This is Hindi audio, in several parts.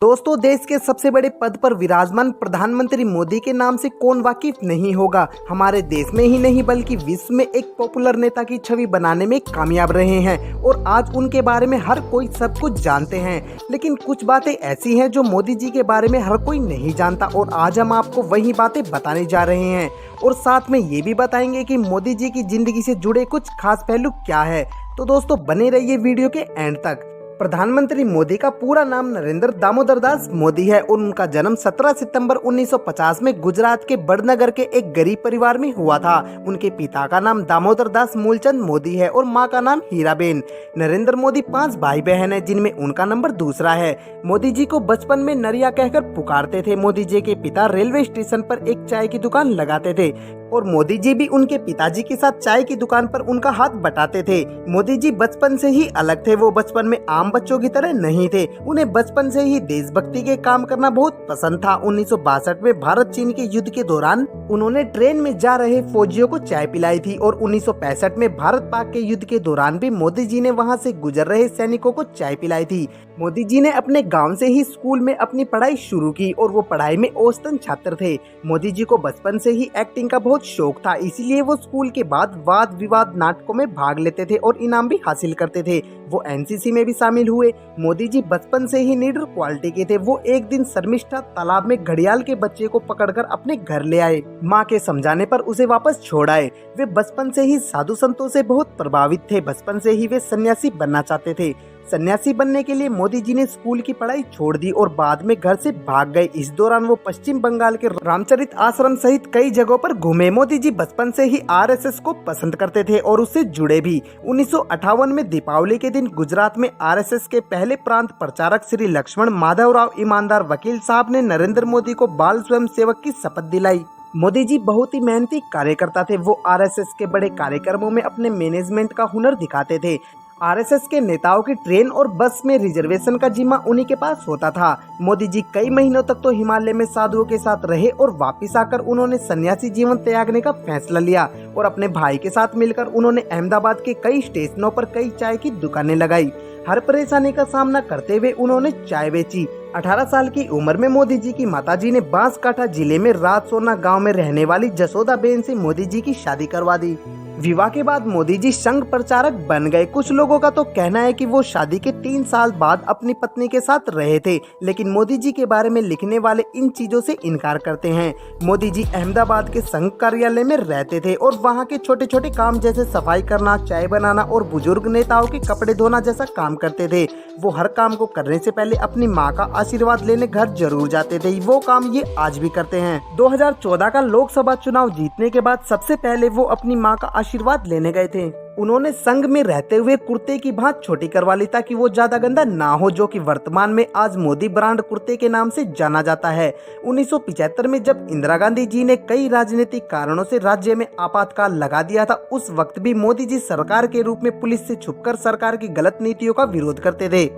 दोस्तों, देश के सबसे बड़े पद पर विराजमान प्रधानमंत्री मोदी के नाम से कौन वाकिफ नहीं होगा। हमारे देश में ही नहीं बल्कि विश्व में एक पॉपुलर नेता की छवि बनाने में कामयाब रहे हैं और आज उनके बारे में हर कोई सब कुछ जानते हैं। लेकिन कुछ बातें ऐसी हैं जो मोदी जी के बारे में हर कोई नहीं जानता और आज हम आपको वही बातें बताने जा रहे हैं और साथ में ये भी बताएंगे कि मोदी जी की जिंदगी से जुड़े कुछ खास पहलू क्या है। तो दोस्तों, बने रहिए वीडियो के एंड तक। प्रधानमंत्री मोदी का पूरा नाम नरेंद्र दामोदर दास मोदी है और उनका जन्म 17 सितंबर 1950 में गुजरात के बड़नगर के एक गरीब परिवार में हुआ था। उनके पिता का नाम दामोदर दास मूलचंद मोदी है और मां का नाम हीराबेन। नरेंद्र मोदी 5 भाई बहन है जिनमें उनका नंबर दूसरा है। मोदी जी को बचपन में नरिया कहकर पुकारते थे। मोदी जी के पिता रेलवे स्टेशन पर एक चाय की दुकान लगाते थे और मोदी जी भी उनके पिताजी के साथ चाय की दुकान पर उनका हाथ बटाते थे। मोदी जी बचपन से ही अलग थे। वो बचपन में आम बच्चों की तरह नहीं थे। उन्हें बचपन से ही देशभक्ति के काम करना बहुत पसंद था। 1962 में भारत चीन के युद्ध के दौरान उन्होंने ट्रेन में जा रहे फौजियों को चाय पिलाई थी और 1965 में भारत पाक के युद्ध के दौरान भी मोदी जी ने वहां से गुजर रहे सैनिकों को चाय पिलाई थी। मोदी जी ने अपने गांव से ही स्कूल में अपनी पढ़ाई शुरू की और वो पढ़ाई में औसतन छात्र थे। मोदी जी को बचपन से ही एक्टिंग का बहुत शौक था, इसीलिए वो स्कूल के बाद वाद विवाद नाटकों में भाग लेते थे और इनाम भी हासिल करते थे। वो एनसीसी में भी शामिल हुए। मोदी जी बचपन से ही लीडर क्वालिटी के थे। वो एक दिन शर्मिष्ठा तालाब में घड़ियाल के बच्चे को पकड़कर अपने घर ले आए। माँ के समझाने पर उसे वापस छोड़ आए। वे बचपन से ही साधु संतों से बहुत प्रभावित थे। बचपन से ही वे सन्यासी बनना चाहते थे। सन्यासी बनने के लिए मोदी जी ने स्कूल की पढ़ाई छोड़ दी और बाद में घर से भाग गए। इस दौरान वो पश्चिम बंगाल के रामचरित आश्रम सहित कई जगहों पर घूमे। मोदी जी बचपन से ही आरएसएस को पसंद करते थे और उससे जुड़े भी। 1958 में दीपावली के दिन गुजरात में आरएसएस के पहले प्रांत प्रचारक श्री लक्ष्मण माधवराव ईमानदार वकील साहब ने नरेंद्र मोदी को बाल स्वयं सेवक की शपथ दिलाई। मोदी जी बहुत ही मेहनती कार्यकर्ता थे। वो आरएसएस के बड़े कार्यक्रमों में अपने मैनेजमेंट का हुनर दिखाते थे। आरएसएस के नेताओं की ट्रेन और बस में रिजर्वेशन का जिम्मा उन्हीं के पास होता था। मोदी जी कई महीनों तक तो हिमालय में साधुओं के साथ रहे और वापस आकर उन्होंने सन्यासी जीवन त्यागने का फैसला लिया और अपने भाई के साथ मिलकर उन्होंने अहमदाबाद के कई स्टेशनों पर कई चाय की दुकानें लगाई। हर परेशानी का सामना करते हुए उन्होंने चाय बेची। 18 साल की उम्र में मोदी जी की माताजी ने बांसकाठा जिले में राजसोना गांव में रहने वाली जसोदा बेन से मोदी जी की शादी करवा दी। विवाह के बाद मोदी जी संघ प्रचारक बन गए। कुछ लोगों का तो कहना है कि वो शादी के 3 साल बाद अपनी पत्नी के साथ रहे थे, लेकिन मोदी जी के बारे में लिखने वाले इन चीजों से इनकार करते हैं। मोदी जी अहमदाबाद के संघ कार्यालय में रहते थे और वहाँ के छोटे छोटे काम जैसे सफाई करना, चाय बनाना और बुजुर्ग नेताओं के कपड़े धोना जैसा काम करते थे। वो हर काम को करने से पहले अपनी माँ का आशीर्वाद लेने घर जरूर जाते थे। वो काम ये आज भी करते हैं। 2014 का लोकसभा चुनाव जीतने के बाद सबसे पहले वो अपनी माँ का आशीर्वाद लेने गए थे। उन्होंने संघ में रहते हुए कुर्ते की भांज छोटी करवा ली ताकि वो ज्यादा गंदा ना हो, जो कि वर्तमान में आज मोदी ब्रांड कुर्ते के नाम से जाना जाता है। 1975 में जब इंदिरा गांधी जी ने कई राजनीतिक कारणों से राज्य में आपातकाल लगा दिया था, उस वक्त भी मोदी जी सरकार के रूप में पुलिस से छुपकर सरकार की गलत नीतियों का विरोध करते थे।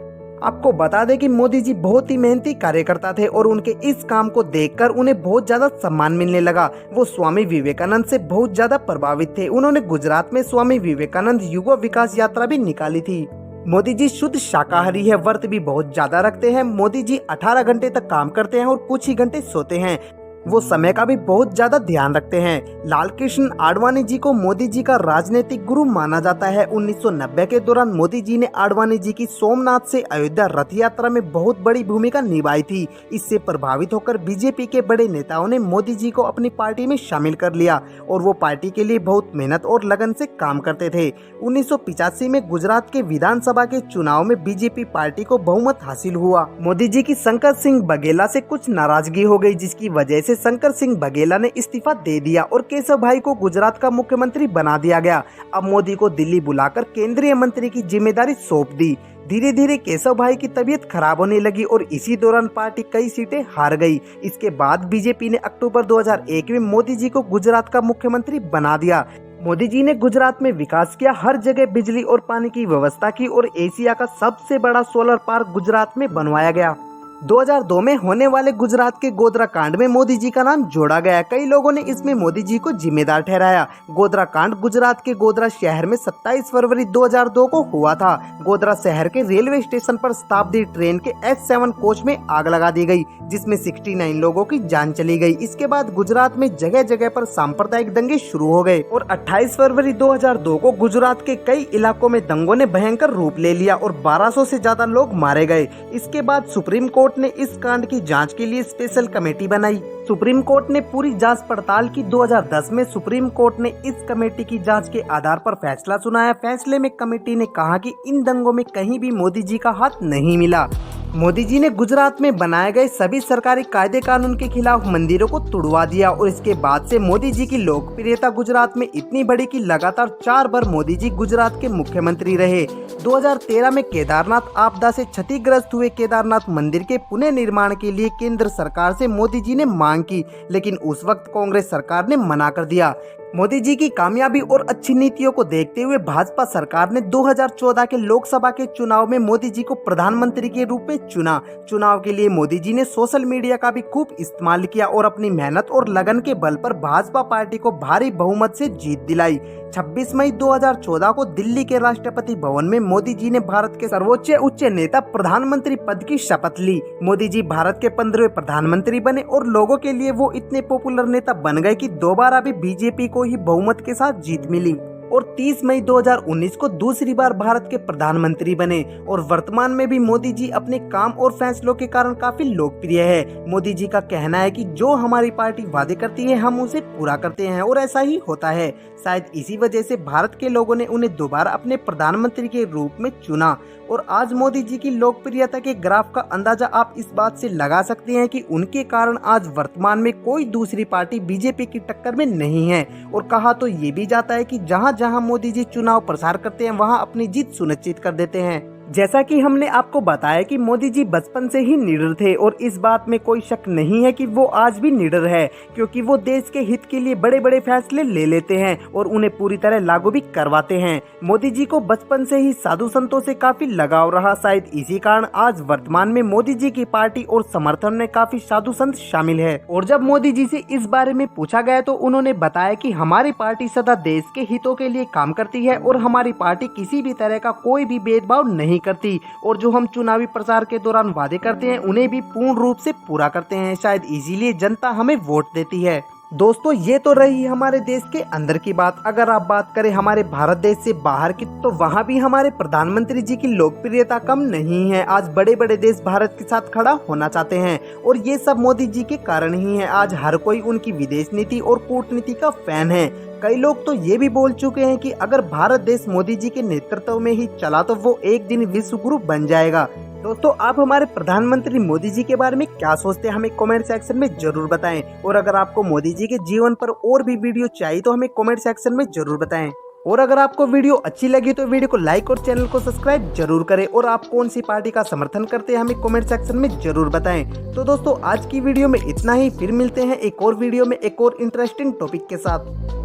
आपको बता दें कि मोदी जी बहुत ही मेहनती कार्यकर्ता थे और उनके इस काम को देखकर उन्हें बहुत ज्यादा सम्मान मिलने लगा। वो स्वामी विवेकानंद से बहुत ज्यादा प्रभावित थे। उन्होंने गुजरात में स्वामी विवेकानंद युवा विकास यात्रा भी निकाली थी। मोदी जी शुद्ध शाकाहारी है, व्रत भी बहुत ज्यादा रखते हैं। मोदी जी 18 घंटे तक काम करते हैं और कुछ ही घंटे सोते हैं। वो समय का भी बहुत ज्यादा ध्यान रखते हैं। लाल कृष्ण आडवाणी जी को मोदी जी का राजनीतिक गुरु माना जाता है। 1990 के दौरान मोदी जी ने आडवाणी जी की सोमनाथ से अयोध्या रथ यात्रा में बहुत बड़ी भूमिका निभाई थी। इससे प्रभावित होकर बीजेपी के बड़े नेताओं ने मोदी जी को अपनी पार्टी में शामिल कर लिया और वो पार्टी के लिए बहुत मेहनत और लगन से काम करते थे। 1985 में गुजरात के विधानसभा के चुनाव में बीजेपी पार्टी को बहुमत हासिल हुआ। मोदी जी की शंकर सिंह बघेला से कुछ नाराजगी हो गई, जिसकी वजह से शंकर सिंह बघेला ने इस्तीफा दे दिया और केशव भाई को गुजरात का मुख्यमंत्री बना दिया गया। अब मोदी को दिल्ली बुलाकर केंद्रीय मंत्री की जिम्मेदारी सौंप दी। धीरे धीरे केशव भाई की तबीयत खराब होने लगी और इसी दौरान पार्टी कई सीटें हार गई। इसके बाद बीजेपी ने अक्टूबर 2001 में मोदी जी को गुजरात का मुख्यमंत्री बना दिया। मोदी जी ने गुजरात में विकास किया, हर जगह बिजली और पानी की व्यवस्था की और एशिया का सबसे बड़ा सोलर पार्क गुजरात में बनवाया गया। 2002 में होने वाले गुजरात के गोधरा कांड में मोदी जी का नाम जोड़ा गया। कई लोगों ने इसमें मोदी जी को जिम्मेदार ठहराया। गोधरा कांड गुजरात के गोधरा शहर में 27 फरवरी 2002 को हुआ था। गोधरा शहर के रेलवे स्टेशन पर शताब्दी ट्रेन के H7 कोच में आग लगा दी गई, जिसमें 69 लोगों की जान चली गई। इसके बाद गुजरात में जगह जगह पर सांप्रदायिक दंगे शुरू हो गए और 28 फरवरी 2002 को गुजरात के कई इलाकों में दंगों ने भयंकर रूप ले लिया और 1200 से ज्यादा लोग मारे गए। इसके बाद सुप्रीम कोर्ट ने इस कांड की जांच के लिए स्पेशल कमेटी बनाई। सुप्रीम कोर्ट ने पूरी जांच पड़ताल की। 2010 में सुप्रीम कोर्ट ने इस कमेटी की जांच के आधार पर फैसला सुनाया। फैसले में कमेटी ने कहा कि इन दंगों में कहीं भी मोदी जी का हाथ नहीं मिला। मोदी जी ने गुजरात में बनाए गए सभी सरकारी कायदे कानून के खिलाफ मंदिरों को तुड़वा दिया और इसके बाद से मोदी जी की लोकप्रियता गुजरात में इतनी बढ़ी कि लगातार 4 बार मोदी जी गुजरात के मुख्यमंत्री रहे। 2013 में केदारनाथ आपदा से क्षतिग्रस्त हुए केदारनाथ मंदिर के पुनर्निर्माण के लिए केंद्र सरकार से मोदी जी ने मांग की, लेकिन उस वक्त कांग्रेस सरकार ने मना कर दिया। मोदी जी की कामयाबी और अच्छी नीतियों को देखते हुए भाजपा सरकार ने 2014 के लोकसभा के चुनाव में मोदी जी को प्रधानमंत्री के रूप में चुना। चुनाव के लिए मोदी जी ने सोशल मीडिया का भी खूब इस्तेमाल किया और अपनी मेहनत और लगन के बल पर भाजपा पार्टी को भारी बहुमत से जीत दिलाई। 26 मई 2014 को दिल्ली के राष्ट्रपति भवन में मोदी जी ने भारत के सर्वोच्च उच्च नेता प्रधानमंत्री पद की शपथ ली। मोदी जी भारत के 15वें प्रधानमंत्री बने और लोगों के लिए वो इतने पॉपुलर नेता बन गए कि दोबारा भी बीजेपी को ही बहुमत के साथ जीत मिली और 30 मई 2019 को दूसरी बार भारत के प्रधानमंत्री बने और वर्तमान में भी मोदी जी अपने काम और फैसलों के कारण काफी लोकप्रिय है। मोदी जी का कहना है कि जो हमारी पार्टी वादे करती है हम उसे पूरा करते हैं और ऐसा ही होता है। शायद इसी वजह से भारत के लोगों ने उन्हें दोबारा अपने प्रधानमंत्री के रूप में चुना और आज मोदी जी की लोकप्रियता के ग्राफ का अंदाजा आप इस बात से लगा सकते हैं कि उनके कारण आज वर्तमान में कोई दूसरी पार्टी बीजेपी की टक्कर में नहीं है। और कहा तो ये भी जाता है कि जहां जहां मोदी जी चुनाव प्रसार करते हैं वहां अपनी जीत सुनिश्चित कर देते हैं। जैसा कि हमने आपको बताया कि मोदी जी बचपन से ही निडर थे और इस बात में कोई शक नहीं है कि वो आज भी निडर है, क्योंकि वो देश के हित के लिए बड़े बड़े फैसले ले लेते हैं और उन्हें पूरी तरह लागू भी करवाते हैं। मोदी जी को बचपन से ही साधु संतों से काफी लगाव रहा। शायद इसी कारण आज वर्तमान में मोदी जी की पार्टी और समर्थन में काफी साधु संत शामिल है। और जब मोदी जी से इस बारे में पूछा गया तो उन्होंने बताया कि हमारी पार्टी सदा देश के हितों के लिए काम करती है और हमारी पार्टी किसी भी तरह का कोई भी भेदभाव नहीं करती और जो हम चुनावी प्रचार के दौरान वादे करते हैं उन्हें भी पूर्ण रूप से पूरा करते हैं। शायद इसीलिए जनता हमें वोट देती है। दोस्तों, ये तो रही हमारे देश के अंदर की बात। अगर आप बात करें हमारे भारत देश से बाहर की, तो वहाँ भी हमारे प्रधानमंत्री जी की लोकप्रियता कम नहीं है। आज बड़े बड़े देश भारत के साथ खड़ा होना चाहते हैं और ये सब मोदी जी के कारण ही है। आज हर कोई उनकी विदेश नीति और कूटनीति का फैन है। कई लोग तो ये भी बोल चुके हैं कि अगर भारत देश मोदी जी के नेतृत्व में ही चला तो वो एक दिन विश्व गुरु बन जाएगा। दोस्तों, आप हमारे प्रधानमंत्री मोदी जी के बारे में क्या सोचते हैं हमें कमेंट सेक्शन में जरूर बताएं। और अगर आपको मोदी जी के जीवन पर और भी वीडियो चाहिए तो हमें कमेंट सेक्शन में जरूर बताएं। और अगर आपको वीडियो अच्छी लगी तो वीडियो को लाइक और चैनल को सब्सक्राइब जरूर करें। और आप कौन सी पार्टी का समर्थन करते हैं हमें कमेंट सेक्शन में जरूर बताएं। तो दोस्तों, आज की वीडियो में इतना ही। फिर मिलते हैं एक और वीडियो में एक और इंटरेस्टिंग टॉपिक के साथ।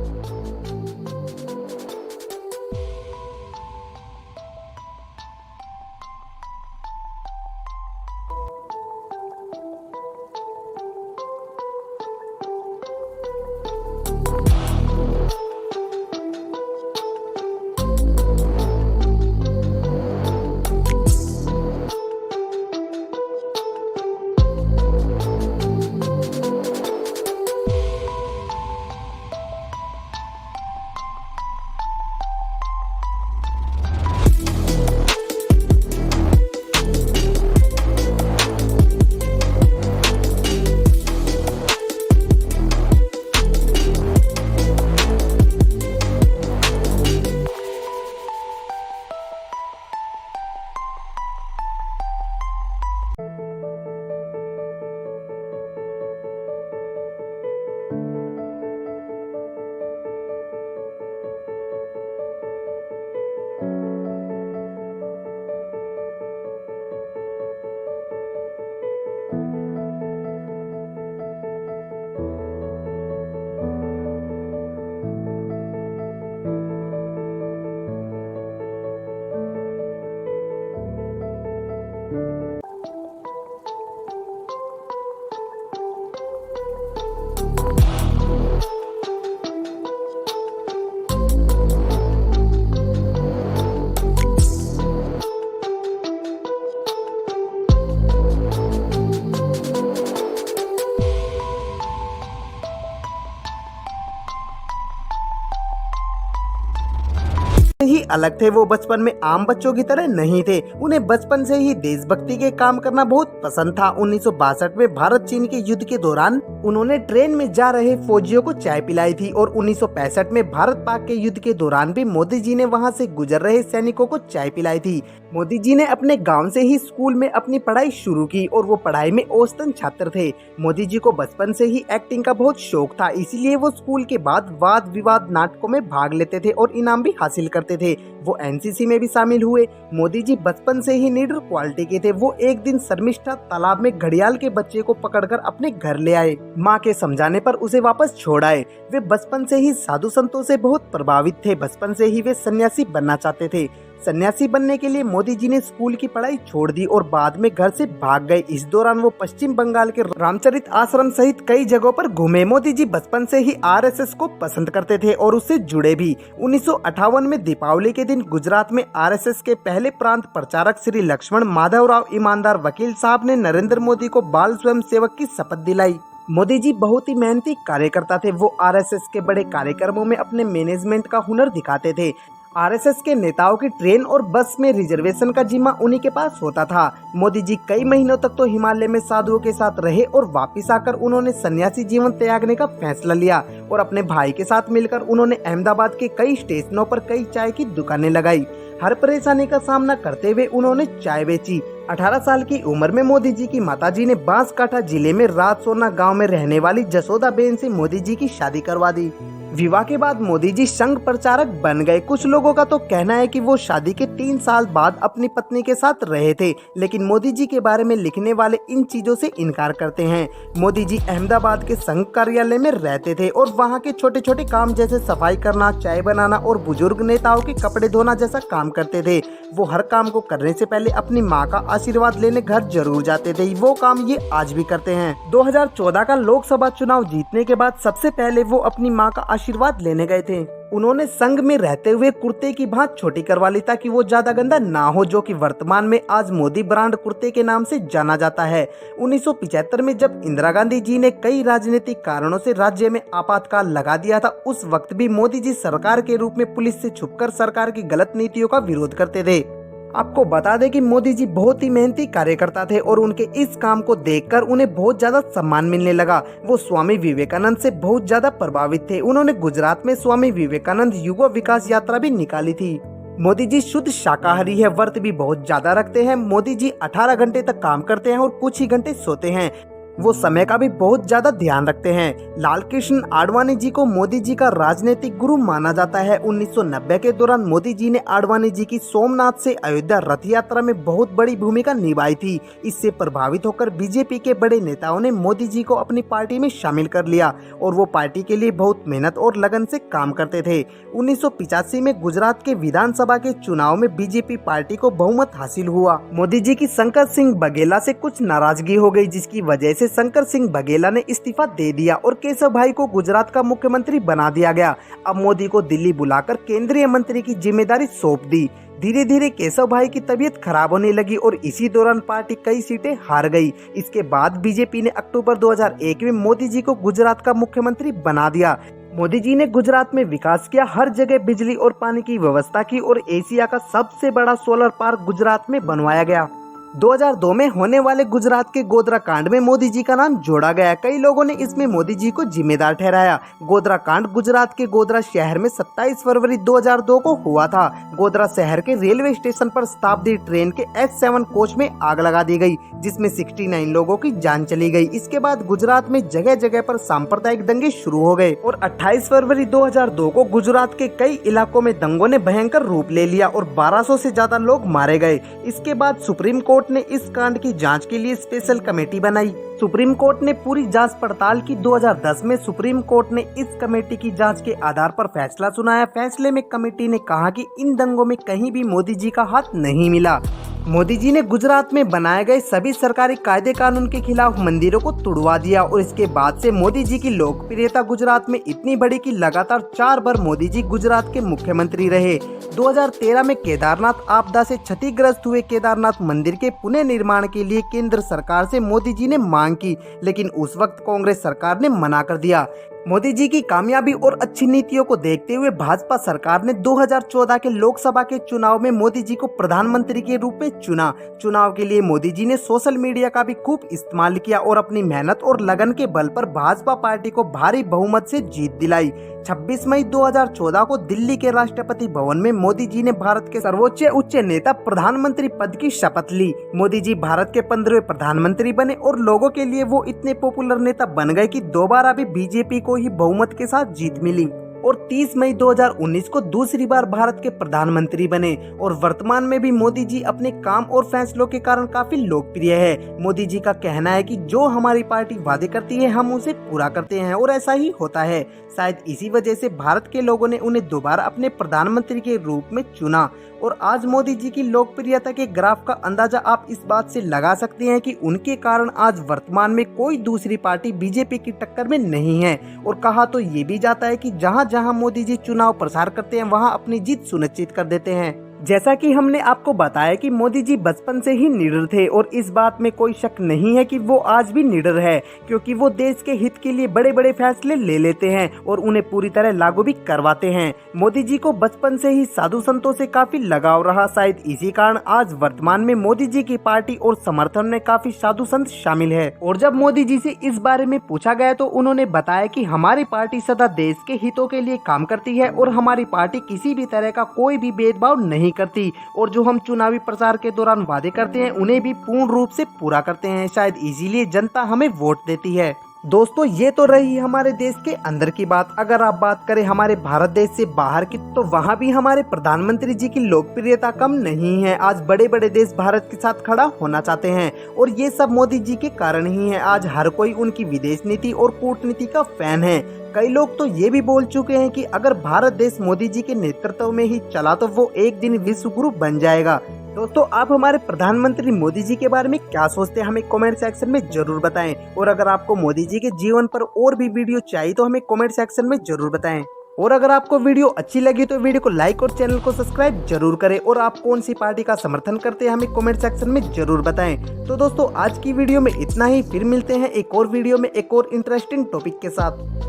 अलग थे। वो बचपन में आम बच्चों की तरह नहीं थे। उन्हें बचपन से ही देशभक्ति के काम करना बहुत पसंद था। 1962 में भारत चीन के युद्ध के दौरान उन्होंने ट्रेन में जा रहे फौजियों को चाय पिलाई थी और 1965 में भारत पाक के युद्ध के दौरान भी मोदी जी ने वहां से गुजर रहे सैनिकों को चाय पिलाई थी। मोदी जी ने अपने गांव से ही स्कूल में अपनी पढ़ाई शुरू की और वो पढ़ाई में औसतन छात्र थे। मोदी जी को बचपन से ही एक्टिंग का बहुत शौक था, इसलिए वो स्कूल के बाद वाद विवाद नाटकों में भाग लेते थे और इनाम भी हासिल करते थे। वो एनसीसी में भी शामिल हुए। मोदी जी बचपन से ही लीडर क्वालिटी के थे। वो एक दिन शर्मिष्ठा तालाब में घड़ियाल के बच्चे को पकड़कर अपने घर ले आए। माँ के समझाने पर उसे वापस छोड़ आए। वे बचपन से ही साधु संतों से बहुत प्रभावित थे। बचपन से ही वे सन्यासी बनना चाहते थे। सन्यासी बनने के लिए मोदी जी ने स्कूल की पढ़ाई छोड़ दी और बाद में घर से भाग गए। इस दौरान वो पश्चिम बंगाल के रामचरित आश्रम सहित कई जगहों पर घूमे। मोदी जी बचपन से ही आरएसएस को पसंद करते थे और उससे जुड़े भी। 1958 में दीपावली के दिन गुजरात में आरएसएस के पहले प्रांत प्रचारक श्री लक्ष्मण माधवराव ईमानदार वकील साहब ने नरेंद्र मोदी को बाल स्वयं सेवक की शपथ दिलाई। मोदी जी बहुत ही मेहनती कार्यकर्ता थे। वो आरएसएस के बड़े कार्यक्रमों में अपने मैनेजमेंट का हुनर दिखाते थे। आरएसएस के नेताओं की ट्रेन और बस में रिजर्वेशन का जिम्मा उन्हीं के पास होता था। मोदी जी कई महीनों तक तो हिमालय में साधुओं के साथ रहे और वापस आकर उन्होंने सन्यासी जीवन त्यागने का फैसला लिया और अपने भाई के साथ मिलकर उन्होंने अहमदाबाद के कई स्टेशनों पर कई चाय की दुकानें लगाई। हर परेशानी का सामना करते हुए उन्होंने चाय बेची। 18 साल की उम्र में मोदी जी की माताजी ने बांसकाठा जिले में राजसोना गांव में रहने वाली जसोदा बेन से मोदी जी की शादी करवा दी। विवाह के बाद मोदी जी संघ प्रचारक बन गए। कुछ लोगों का तो कहना है कि वो शादी के 3 साल बाद अपनी पत्नी के साथ रहे थे, लेकिन मोदी जी के बारे में लिखने वाले इन चीजों से इनकार करते हैं। मोदी जी अहमदाबाद के संघ कार्यालय में रहते थे और वहाँ के छोटे छोटे काम जैसे सफाई करना, चाय बनाना और बुजुर्ग नेताओं के कपड़े धोना जैसा काम करते थे। वो हर काम को करने से पहले अपनी माँ का आशीर्वाद लेने घर जरूर जाते थे। वो काम ये आज भी करते हैं। 2014 का लोकसभा चुनाव जीतने के बाद सबसे पहले वो अपनी माँ का आशीर्वाद लेने गए थे। उन्होंने संघ में रहते हुए कुर्ते की भांज छोटी करवा ली ताकि वो ज्यादा गंदा ना हो, जो कि वर्तमान में आज मोदी ब्रांड कुर्ते के नाम से जाना जाता है। 1975 में जब इंदिरा गांधी जी ने कई राजनीतिक कारणों से राज्य में आपातकाल लगा दिया था, उस वक्त भी मोदी जी सरकार के रूप में पुलिस से छुपकर सरकार की गलत नीतियों का विरोध करते थे। आपको बता दें कि मोदी जी बहुत ही मेहनती कार्यकर्ता थे और उनके इस काम को देखकर उन्हें बहुत ज्यादा सम्मान मिलने लगा। वो स्वामी विवेकानंद से बहुत ज्यादा प्रभावित थे। उन्होंने गुजरात में स्वामी विवेकानंद युवा विकास यात्रा भी निकाली थी। मोदी जी शुद्ध शाकाहारी है, व्रत भी बहुत ज्यादा रखते हैं। मोदी जी 18 घंटे तक काम करते हैं और कुछ ही घंटे सोते हैं। वो समय का भी बहुत ज्यादा ध्यान रखते हैं। लाल कृष्ण आडवाणी जी को मोदी जी का राजनीतिक गुरु माना जाता है। 1990 के दौरान मोदी जी ने आडवाणी जी की सोमनाथ से अयोध्या रथ यात्रा में बहुत बड़ी भूमिका निभाई थी। इससे प्रभावित होकर बीजेपी के बड़े नेताओं ने मोदी जी को अपनी पार्टी में शामिल कर लिया और वो पार्टी के लिए बहुत मेहनत और लगन से काम करते थे। 1985 में गुजरात के विधानसभा के चुनाव में बीजेपी पार्टी को बहुमत हासिल हुआ। मोदी जी की शंकर सिंह बघेला से कुछ नाराजगी हो गई, जिसकी वजह से शंकर सिंह बघेला ने इस्तीफा दे दिया और केशव भाई को गुजरात का मुख्यमंत्री बना दिया गया। अब मोदी को दिल्ली बुलाकर केंद्रीय मंत्री की जिम्मेदारी सौंप दी। धीरे धीरे केशव भाई की तबीयत खराब होने लगी और इसी दौरान पार्टी कई सीटें हार गई। इसके बाद बीजेपी ने अक्टूबर 2001 में मोदी जी को गुजरात का मुख्यमंत्री बना दिया। मोदी जी ने गुजरात में विकास किया, हर जगह बिजली और पानी की व्यवस्था की और एशिया का सबसे बड़ा सोलर पार्क गुजरात में बनवाया गया। 2002 में होने वाले गुजरात के गोधरा कांड में मोदी जी का नाम जोड़ा गया। कई लोगों ने इसमें मोदी जी को जिम्मेदार ठहराया। गोधरा कांड गुजरात के गोधरा शहर में 27 फरवरी 2002 को हुआ था। गोधरा शहर के रेलवे स्टेशन पर शताब्दी ट्रेन के H7 कोच में आग लगा दी गई, जिसमें 69 लोगों की जान चली गई। इसके बाद गुजरात में जगह जगह पर सांप्रदायिक दंगे शुरू हो गए और 28 फरवरी 2002 को गुजरात के कई इलाकों में दंगों ने भयंकर रूप ले लिया और 1200 से ज्यादा लोग मारे गए। इसके बाद सुप्रीम कोर्ट ने इस कांड की जांच के लिए स्पेशल कमेटी बनाई। सुप्रीम कोर्ट ने पूरी जांच पड़ताल की। 2010 में सुप्रीम कोर्ट ने इस कमेटी की जांच के आधार पर फैसला सुनाया। फैसले में कमेटी ने कहा कि इन दंगों में कहीं भी मोदी जी का हाथ नहीं मिला। मोदी जी ने गुजरात में बनाए गए सभी सरकारी कायदे कानून के खिलाफ मंदिरों को तुड़वा दिया और इसके बाद से मोदी जी की लोकप्रियता गुजरात में इतनी बढ़ी कि लगातार 4 बार मोदी जी गुजरात के मुख्यमंत्री रहे। 2013 में केदारनाथ आपदा से क्षतिग्रस्त हुए केदारनाथ मंदिर के पुनः निर्माण के लिए केंद्र सरकार से मोदी जी ने मांग की, लेकिन उस वक्त कांग्रेस सरकार ने मना कर दिया। मोदी जी की कामयाबी और अच्छी नीतियों को देखते हुए भाजपा सरकार ने 2014 के लोकसभा के चुनाव में मोदी जी को प्रधानमंत्री के रूप में चुना। चुनाव के लिए मोदी जी ने सोशल मीडिया का भी खूब इस्तेमाल किया और अपनी मेहनत और लगन के बल पर भाजपा पार्टी को भारी बहुमत से जीत दिलाई। 26 मई 2014 को दिल्ली के राष्ट्रपति भवन में मोदी जी ने भारत के सर्वोच्च उच्च नेता प्रधानमंत्री पद की शपथ ली। मोदी जी भारत के 15वें प्रधानमंत्री बने और लोगों के लिए वो इतने पॉपुलर नेता बन गए कि दोबारा भी बीजेपी को ही बहुमत के साथ जीत मिली और 30 मई 2019 को दूसरी बार भारत के प्रधानमंत्री बने और वर्तमान में भी मोदी जी अपने काम और फैसलों के कारण काफी लोकप्रिय है। मोदी जी का कहना है कि जो हमारी पार्टी वादे करती है हम उसे पूरा करते हैं और ऐसा ही होता है। शायद इसी वजह से भारत के लोगों ने उन्हें दोबारा अपने प्रधानमंत्री के रूप में चुना और आज मोदी जी की लोकप्रियता के ग्राफ का अंदाजा आप इस बात से लगा सकते हैं कि उनके कारण आज वर्तमान में कोई दूसरी पार्टी बीजेपी की टक्कर में नहीं है। और कहा तो ये भी जाता है कि जहां जहां मोदी जी चुनाव प्रसार करते हैं वहां अपनी जीत सुनिश्चित कर देते हैं। जैसा कि हमने आपको बताया कि मोदी जी बचपन से ही निडर थे और इस बात में कोई शक नहीं है कि वो आज भी निडर है, क्योंकि वो देश के हित के लिए बड़े बड़े फैसले ले लेते हैं और उन्हें पूरी तरह लागू भी करवाते हैं। मोदी जी को बचपन से ही साधु संतों से काफी लगाव रहा, शायद इसी कारण आज वर्तमान में मोदी जी की पार्टी और समर्थन में काफी साधु संत शामिल है। और जब मोदी जी से इस बारे में पूछा गया तो उन्होंने बताया कि हमारी पार्टी सदा देश के हितों के लिए काम करती है और हमारी पार्टी किसी भी तरह का कोई भी भेदभाव नहीं करती और जो हम चुनावी प्रचार के दौरान वादे करते हैं उन्हें भी पूर्ण रूप से पूरा करते हैं। शायद इसीलिए जनता हमें वोट देती है। दोस्तों, ये तो रही हमारे देश के अंदर की बात। अगर आप बात करें हमारे भारत देश से बाहर की, तो वहाँ भी हमारे प्रधानमंत्री जी की लोकप्रियता कम नहीं है। आज बड़े बड़े देश भारत के साथ खड़ा होना चाहते हैं और ये सब मोदी जी के कारण ही है। आज हर कोई उनकी विदेश नीति और कूटनीति का फैन है। कई लोग तो ये भी बोल चुके हैं कि अगर भारत देश मोदी जी के नेतृत्व में ही चला तो वो एक दिन विश्व गुरु बन जाएगा। दोस्तों, आप हमारे प्रधानमंत्री मोदी जी के बारे में क्या सोचते हैं हमें कमेंट सेक्शन में जरूर बताएं। और अगर आपको मोदी जी के जीवन पर और भी वीडियो चाहिए तो हमें कमेंट सेक्शन में जरूर बताएं। और अगर आपको वीडियो अच्छी लगी तो वीडियो को लाइक और चैनल को सब्सक्राइब जरूर करें। और आप कौन सी पार्टी का समर्थन करते हैं हमें कमेंट सेक्शन में जरूर बताएं। तो दोस्तों, आज की वीडियो में इतना ही। फिर मिलते हैं एक और वीडियो में एक और इंटरेस्टिंग टॉपिक के साथ।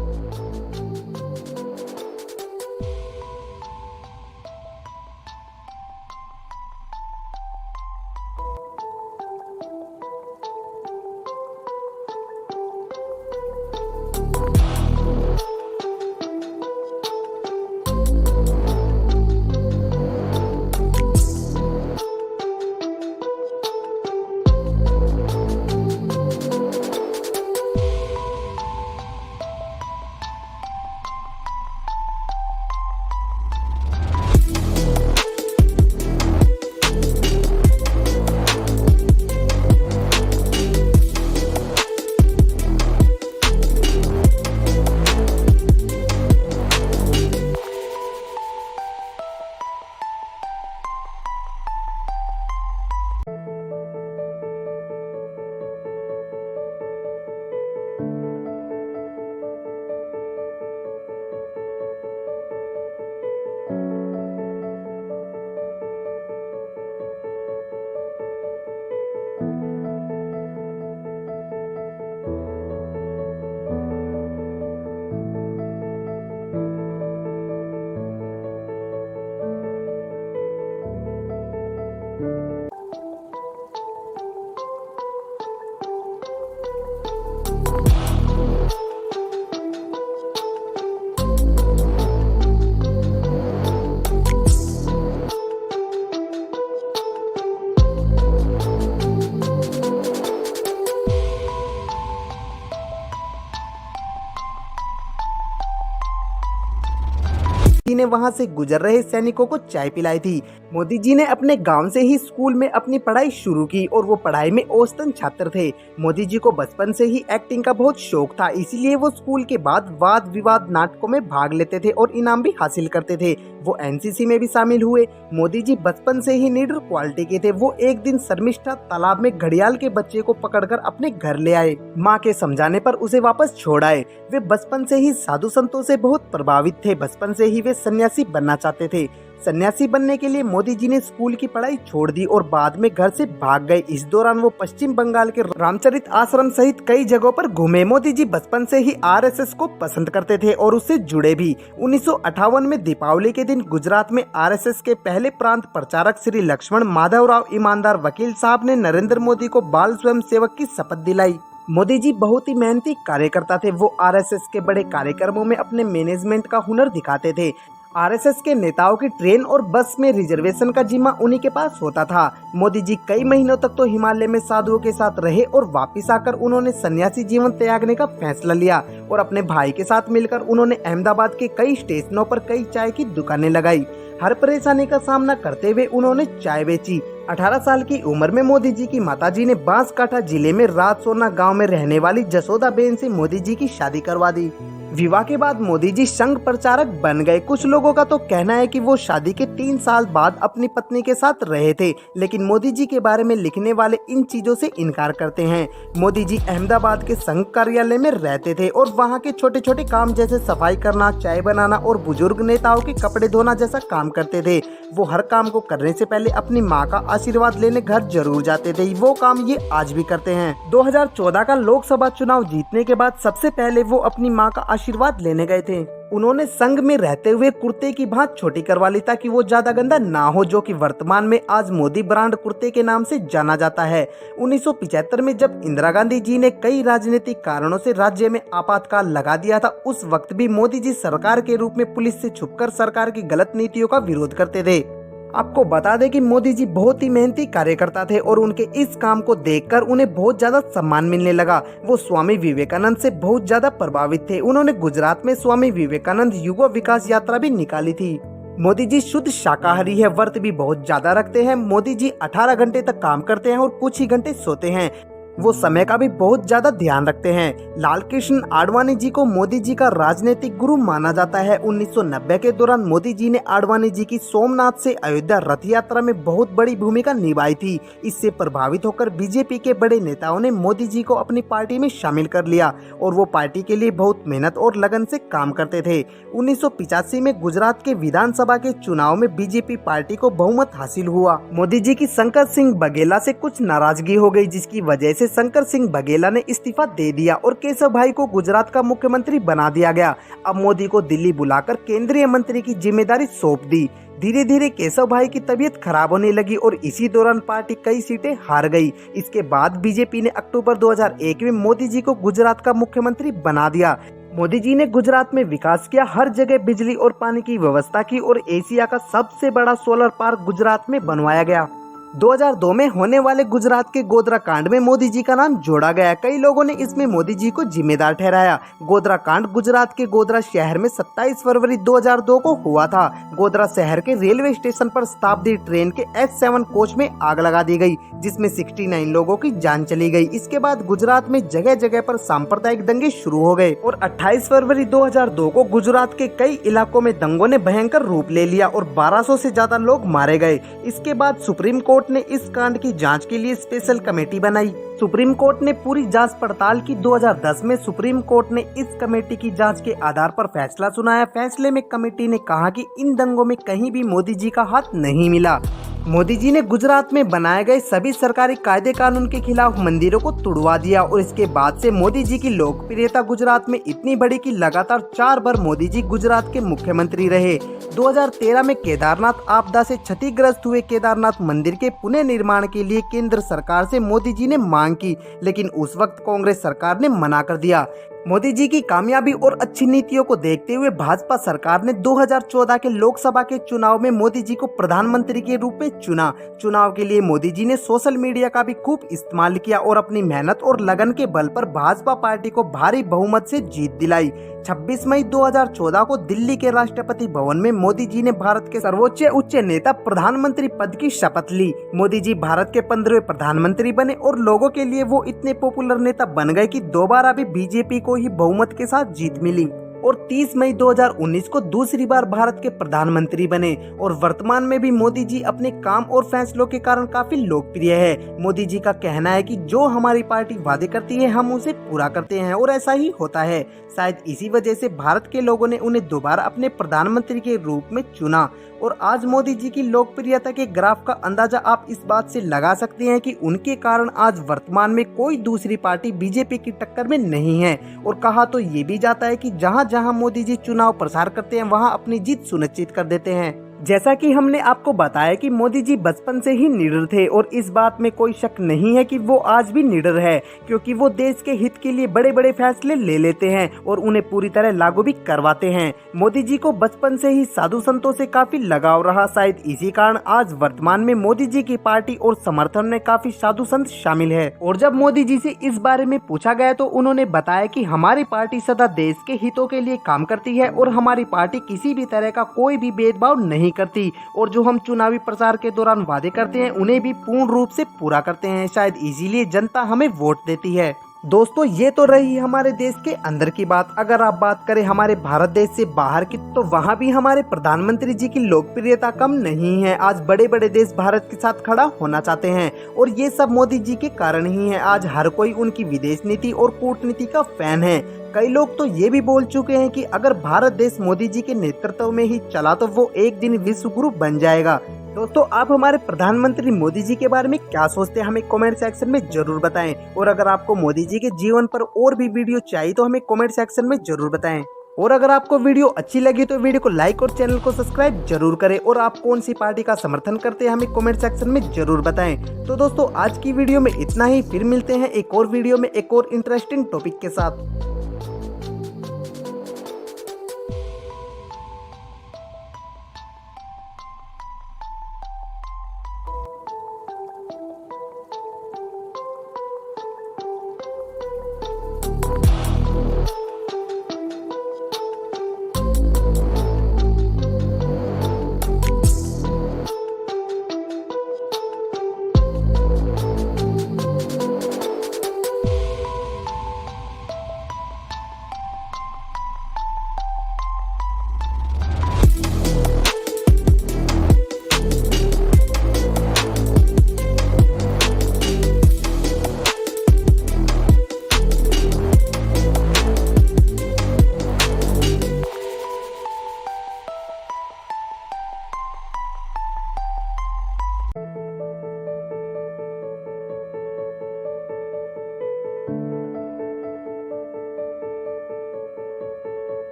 ने वहां से गुजर रहे सैनिकों को चाय पिलाई थी। मोदी जी ने अपने गांव से ही स्कूल में अपनी पढ़ाई शुरू की और वो पढ़ाई में औसतन छात्र थे। मोदी जी को बचपन से ही एक्टिंग का बहुत शौक था, इसीलिए वो स्कूल के बाद वाद विवाद नाटकों में भाग लेते थे और इनाम भी हासिल करते थे। वो एनसीसी में भी शामिल हुए। मोदी जी बचपन से ही लीडर क्वालिटी के थे। वो एक दिन शर्मिष्ठा तालाब में घड़ियाल के बच्चे को पकड़कर अपने घर ले आए। माँ के समझाने पर उसे वापस छोड़ आए। वे बचपन से ही साधु संतों से बहुत प्रभावित थे। बचपन से ही वे सन्यासी बनना चाहते थे। सन्यासी बनने के लिए मोदी जी ने स्कूल की पढ़ाई छोड़ दी और बाद में घर से भाग गए। इस दौरान वो पश्चिम बंगाल के रामचरित आश्रम सहित कई जगहों पर घूमे। मोदी जी बचपन से ही आरएसएस को पसंद करते थे और उससे जुड़े भी। 1958 में दीपावली के दिन गुजरात में आरएसएस के पहले प्रांत प्रचारक श्री लक्ष्मण माधवराव ईमानदार वकील साहब ने नरेंद्र मोदी को बाल स्वयं सेवक की शपथ दिलाई। मोदी जी बहुत ही मेहनती कार्यकर्ता थे। वो आरएसएस के बड़े कार्यक्रमों में अपने मैनेजमेंट का हुनर दिखाते थे। आरएसएस के नेताओं की ट्रेन और बस में रिजर्वेशन का जिम्मा उन्हीं के पास होता था। मोदी जी कई महीनों तक तो हिमालय में साधुओं के साथ रहे और वापस आकर उन्होंने सन्यासी जीवन त्यागने का फैसला लिया और अपने भाई के साथ मिलकर उन्होंने अहमदाबाद के कई स्टेशनों पर कई चाय की दुकानें लगाई। हर परेशानी का सामना करते हुए उन्होंने चाय बेची। 18 साल की उम्र में मोदी जी की माताजी ने बांसकाठा जिले में राजसोना गांव में रहने वाली जसोदा बेन से मोदी जी की शादी करवा दी। विवाह के बाद मोदी जी संघ प्रचारक बन गए। कुछ लोगों का तो कहना है कि वो शादी के 3 साल बाद अपनी पत्नी के साथ रहे थे, लेकिन मोदी जी के बारे में लिखने वाले इन चीजों से इनकार करते हैं। मोदी जी अहमदाबाद के संघ कार्यालय में रहते थे और वहाँ के छोटे छोटे काम जैसे सफाई करना, चाय बनाना और बुजुर्ग नेताओं के कपड़े धोना जैसा काम करते थे। वो हर काम को करने से पहले अपनी माँ का आशीर्वाद लेने घर जरूर जाते थे। वो काम ये आज भी करते हैं। 2014 का लोकसभा चुनाव जीतने के बाद सबसे पहले वो अपनी माँ का आशीर्वाद लेने गए थे। उन्होंने संघ में रहते हुए कुर्ते की भांज छोटी करवा ली ताकि वो ज्यादा गंदा ना हो, जो कि वर्तमान में आज मोदी ब्रांड कुर्ते के नाम से जाना जाता है। 1975 में जब इंदिरा गांधी जी ने कई राजनीतिक कारणों से राज्य में आपातकाल लगा दिया था, उस वक्त भी मोदी जी सरकार के रूप में पुलिस से छुपकर सरकार की गलत नीतियों का विरोध करते थे। आपको बता दें कि मोदी जी बहुत ही मेहनती कार्यकर्ता थे और उनके इस काम को देखकर उन्हें बहुत ज्यादा सम्मान मिलने लगा। वो स्वामी विवेकानंद से बहुत ज्यादा प्रभावित थे। उन्होंने गुजरात में स्वामी विवेकानंद युवा विकास यात्रा भी निकाली थी। मोदी जी शुद्ध शाकाहारी है, व्रत भी बहुत ज्यादा रखते हैं। मोदी जी 18 घंटे तक काम करते हैं और कुछ ही घंटे सोते हैं। वो समय का भी बहुत ज्यादा ध्यान रखते हैं। लाल कृष्ण आडवाणी जी को मोदी जी का राजनीतिक गुरु माना जाता है। 1990 के दौरान मोदी जी ने आडवाणी जी की सोमनाथ से अयोध्या रथ यात्रा में बहुत बड़ी भूमिका निभाई थी। इससे प्रभावित होकर बीजेपी के बड़े नेताओं ने मोदी जी को अपनी पार्टी में शामिल कर लिया और वो पार्टी के लिए बहुत मेहनत और लगन से काम करते थे। 1985 में गुजरात के विधानसभा के चुनाव में बीजेपी पार्टी को बहुमत हासिल हुआ। मोदी जी की शंकर सिंह बघेला से कुछ नाराजगी हो गई, जिसकी वजह से शंकर सिंह बघेला ने इस्तीफा दे दिया और केशव भाई को गुजरात का मुख्यमंत्री बना दिया गया। अब मोदी को दिल्ली बुलाकर केंद्रीय मंत्री की जिम्मेदारी सौंप दी। धीरे धीरे केशव भाई की तबीयत खराब होने लगी और इसी दौरान पार्टी कई सीटें हार गई। इसके बाद बीजेपी ने अक्टूबर 2001 में मोदी जी को गुजरात का मुख्यमंत्री बना दिया। मोदी जी ने गुजरात में विकास किया, हर जगह बिजली और पानी की व्यवस्था की और एशिया का सबसे बड़ा सोलर पार्क गुजरात में बनवाया गया। 2002 में होने वाले गुजरात के गोधरा कांड में मोदी जी का नाम जोड़ा गया। कई लोगों ने इसमें मोदी जी को जिम्मेदार ठहराया। गोधरा कांड गुजरात के गोधरा शहर में 27 फरवरी 2002 को हुआ था। गोधरा शहर के रेलवे स्टेशन पर शताब्दी ट्रेन के H7 कोच में आग लगा दी गई, जिसमें 69 लोगों की जान चली गई। इसके बाद गुजरात में जगह जगह पर सांप्रदायिक दंगे शुरू हो गए और 28 फरवरी 2002 को गुजरात के कई इलाकों में दंगों ने भयंकर रूप ले लिया और 1200 से ज्यादा लोग मारे गए। इसके बाद सुप्रीम कोर्ट ने इस कांड की जांच के लिए स्पेशल कमेटी बनाई। सुप्रीम कोर्ट ने पूरी जांच पड़ताल की। 2010 में सुप्रीम कोर्ट ने इस कमेटी की जांच के आधार पर फैसला सुनाया। फैसले में कमेटी ने कहा कि इन दंगों में कहीं भी मोदी जी का हाथ नहीं मिला। मोदी जी ने गुजरात में बनाए गए सभी सरकारी कायदे कानून के खिलाफ मंदिरों को तुड़वा दिया और इसके बाद से मोदी जी की लोकप्रियता गुजरात में इतनी बढ़ी कि लगातार 4 बार मोदी जी गुजरात के मुख्यमंत्री रहे। 2013 में केदारनाथ आपदा से क्षतिग्रस्त हुए केदारनाथ मंदिर के पुनर्निर्माण के लिए केंद्र सरकार से मोदी जी ने मांग की, लेकिन उस वक्त कांग्रेस सरकार ने मना कर दिया। मोदी जी की कामयाबी और अच्छी नीतियों को देखते हुए भाजपा सरकार ने 2014 के लोकसभा के चुनाव में मोदी जी को प्रधानमंत्री के रूप में चुना। चुनाव के लिए मोदी जी ने सोशल मीडिया का भी खूब इस्तेमाल किया और अपनी मेहनत और लगन के बल पर भाजपा पार्टी को भारी बहुमत से जीत दिलाई। 26 मई 2014 को दिल्ली के राष्ट्रपति भवन में मोदी जी ने भारत के सर्वोच्च उच्च नेता प्रधानमंत्री पद की शपथ ली। मोदी जी भारत के 15वें प्रधानमंत्री बने और लोगों के लिए वो इतने पॉपुलर नेता बन गए कि दोबारा भी बीजेपी को ही बहुमत के साथ जीत मिली। और 30 मई 2019 को दूसरी बार भारत के प्रधानमंत्री बने और वर्तमान में भी मोदी जी अपने काम और फैसलों के कारण काफी लोकप्रिय है। मोदी जी का कहना है कि जो हमारी पार्टी वादे करती है हम उसे पूरा करते हैं और ऐसा ही होता है। शायद इसी वजह से भारत के लोगों ने उन्हें दोबारा अपने प्रधानमंत्री के रूप में चुना और आज मोदी जी की लोकप्रियता के ग्राफ का अंदाजा आप इस बात से लगा सकते हैं कि उनके कारण आज वर्तमान में कोई दूसरी पार्टी बीजेपी की टक्कर में नहीं है। और कहा तो ये भी जाता है कि जहां जहां मोदी जी चुनाव प्रसार करते हैं वहां अपनी जीत सुनिश्चित कर देते हैं। जैसा कि हमने आपको बताया कि मोदी जी बचपन से ही निडर थे और इस बात में कोई शक नहीं है कि वो आज भी निडर है, क्योंकि वो देश के हित के लिए बड़े बड़े फैसले ले लेते हैं और उन्हें पूरी तरह लागू भी करवाते हैं। मोदी जी को बचपन से ही साधु संतों से काफी लगाव रहा, शायद इसी कारण आज वर्तमान में मोदी जी की पार्टी और समर्थन में काफी साधु संत शामिल है। और जब मोदी जी से इस बारे में पूछा गया तो उन्होंने बताया कि हमारी पार्टी सदा देश के हितों के लिए काम करती है और हमारी पार्टी किसी भी तरह का कोई भी भेदभाव नहीं करती और जो हम चुनावी प्रचार के दौरान वादे करते हैं उन्हें भी पूर्ण रूप से पूरा करते हैं। शायद इसीलिए जनता हमें वोट देती है। दोस्तों, ये तो रही हमारे देश के अंदर की बात। अगर आप बात करें हमारे भारत देश से बाहर की, तो वहाँ भी हमारे प्रधानमंत्री जी की लोकप्रियता कम नहीं है। आज बड़े बड़े देश भारत के साथ खड़ा होना चाहते हैं और ये सब मोदी जी के कारण ही है। आज हर कोई उनकी विदेश नीति और कूटनीति का फैन है। कई लोग तो ये भी बोल चुके हैं कि अगर भारत देश मोदी जी के नेतृत्व में ही चला तो वो एक दिन विश्व गुरु बन जाएगा। दोस्तों, आप हमारे प्रधानमंत्री मोदी जी के बारे में क्या सोचते हैं हमें कमेंट सेक्शन में जरूर बताएं। और अगर आपको मोदी जी के जीवन पर और भी वीडियो चाहिए तो हमें कमेंट सेक्शन में जरूर बताएं। और अगर आपको वीडियो अच्छी लगी तो वीडियो को लाइक और चैनल को सब्सक्राइब जरूर करें। और आप कौन सी पार्टी का समर्थन करते हैं हमें कमेंट सेक्शन में जरूर बताएं। तो दोस्तों, आज की वीडियो में इतना ही। फिर मिलते हैं एक और वीडियो में एक और इंटरेस्टिंग टॉपिक के साथ।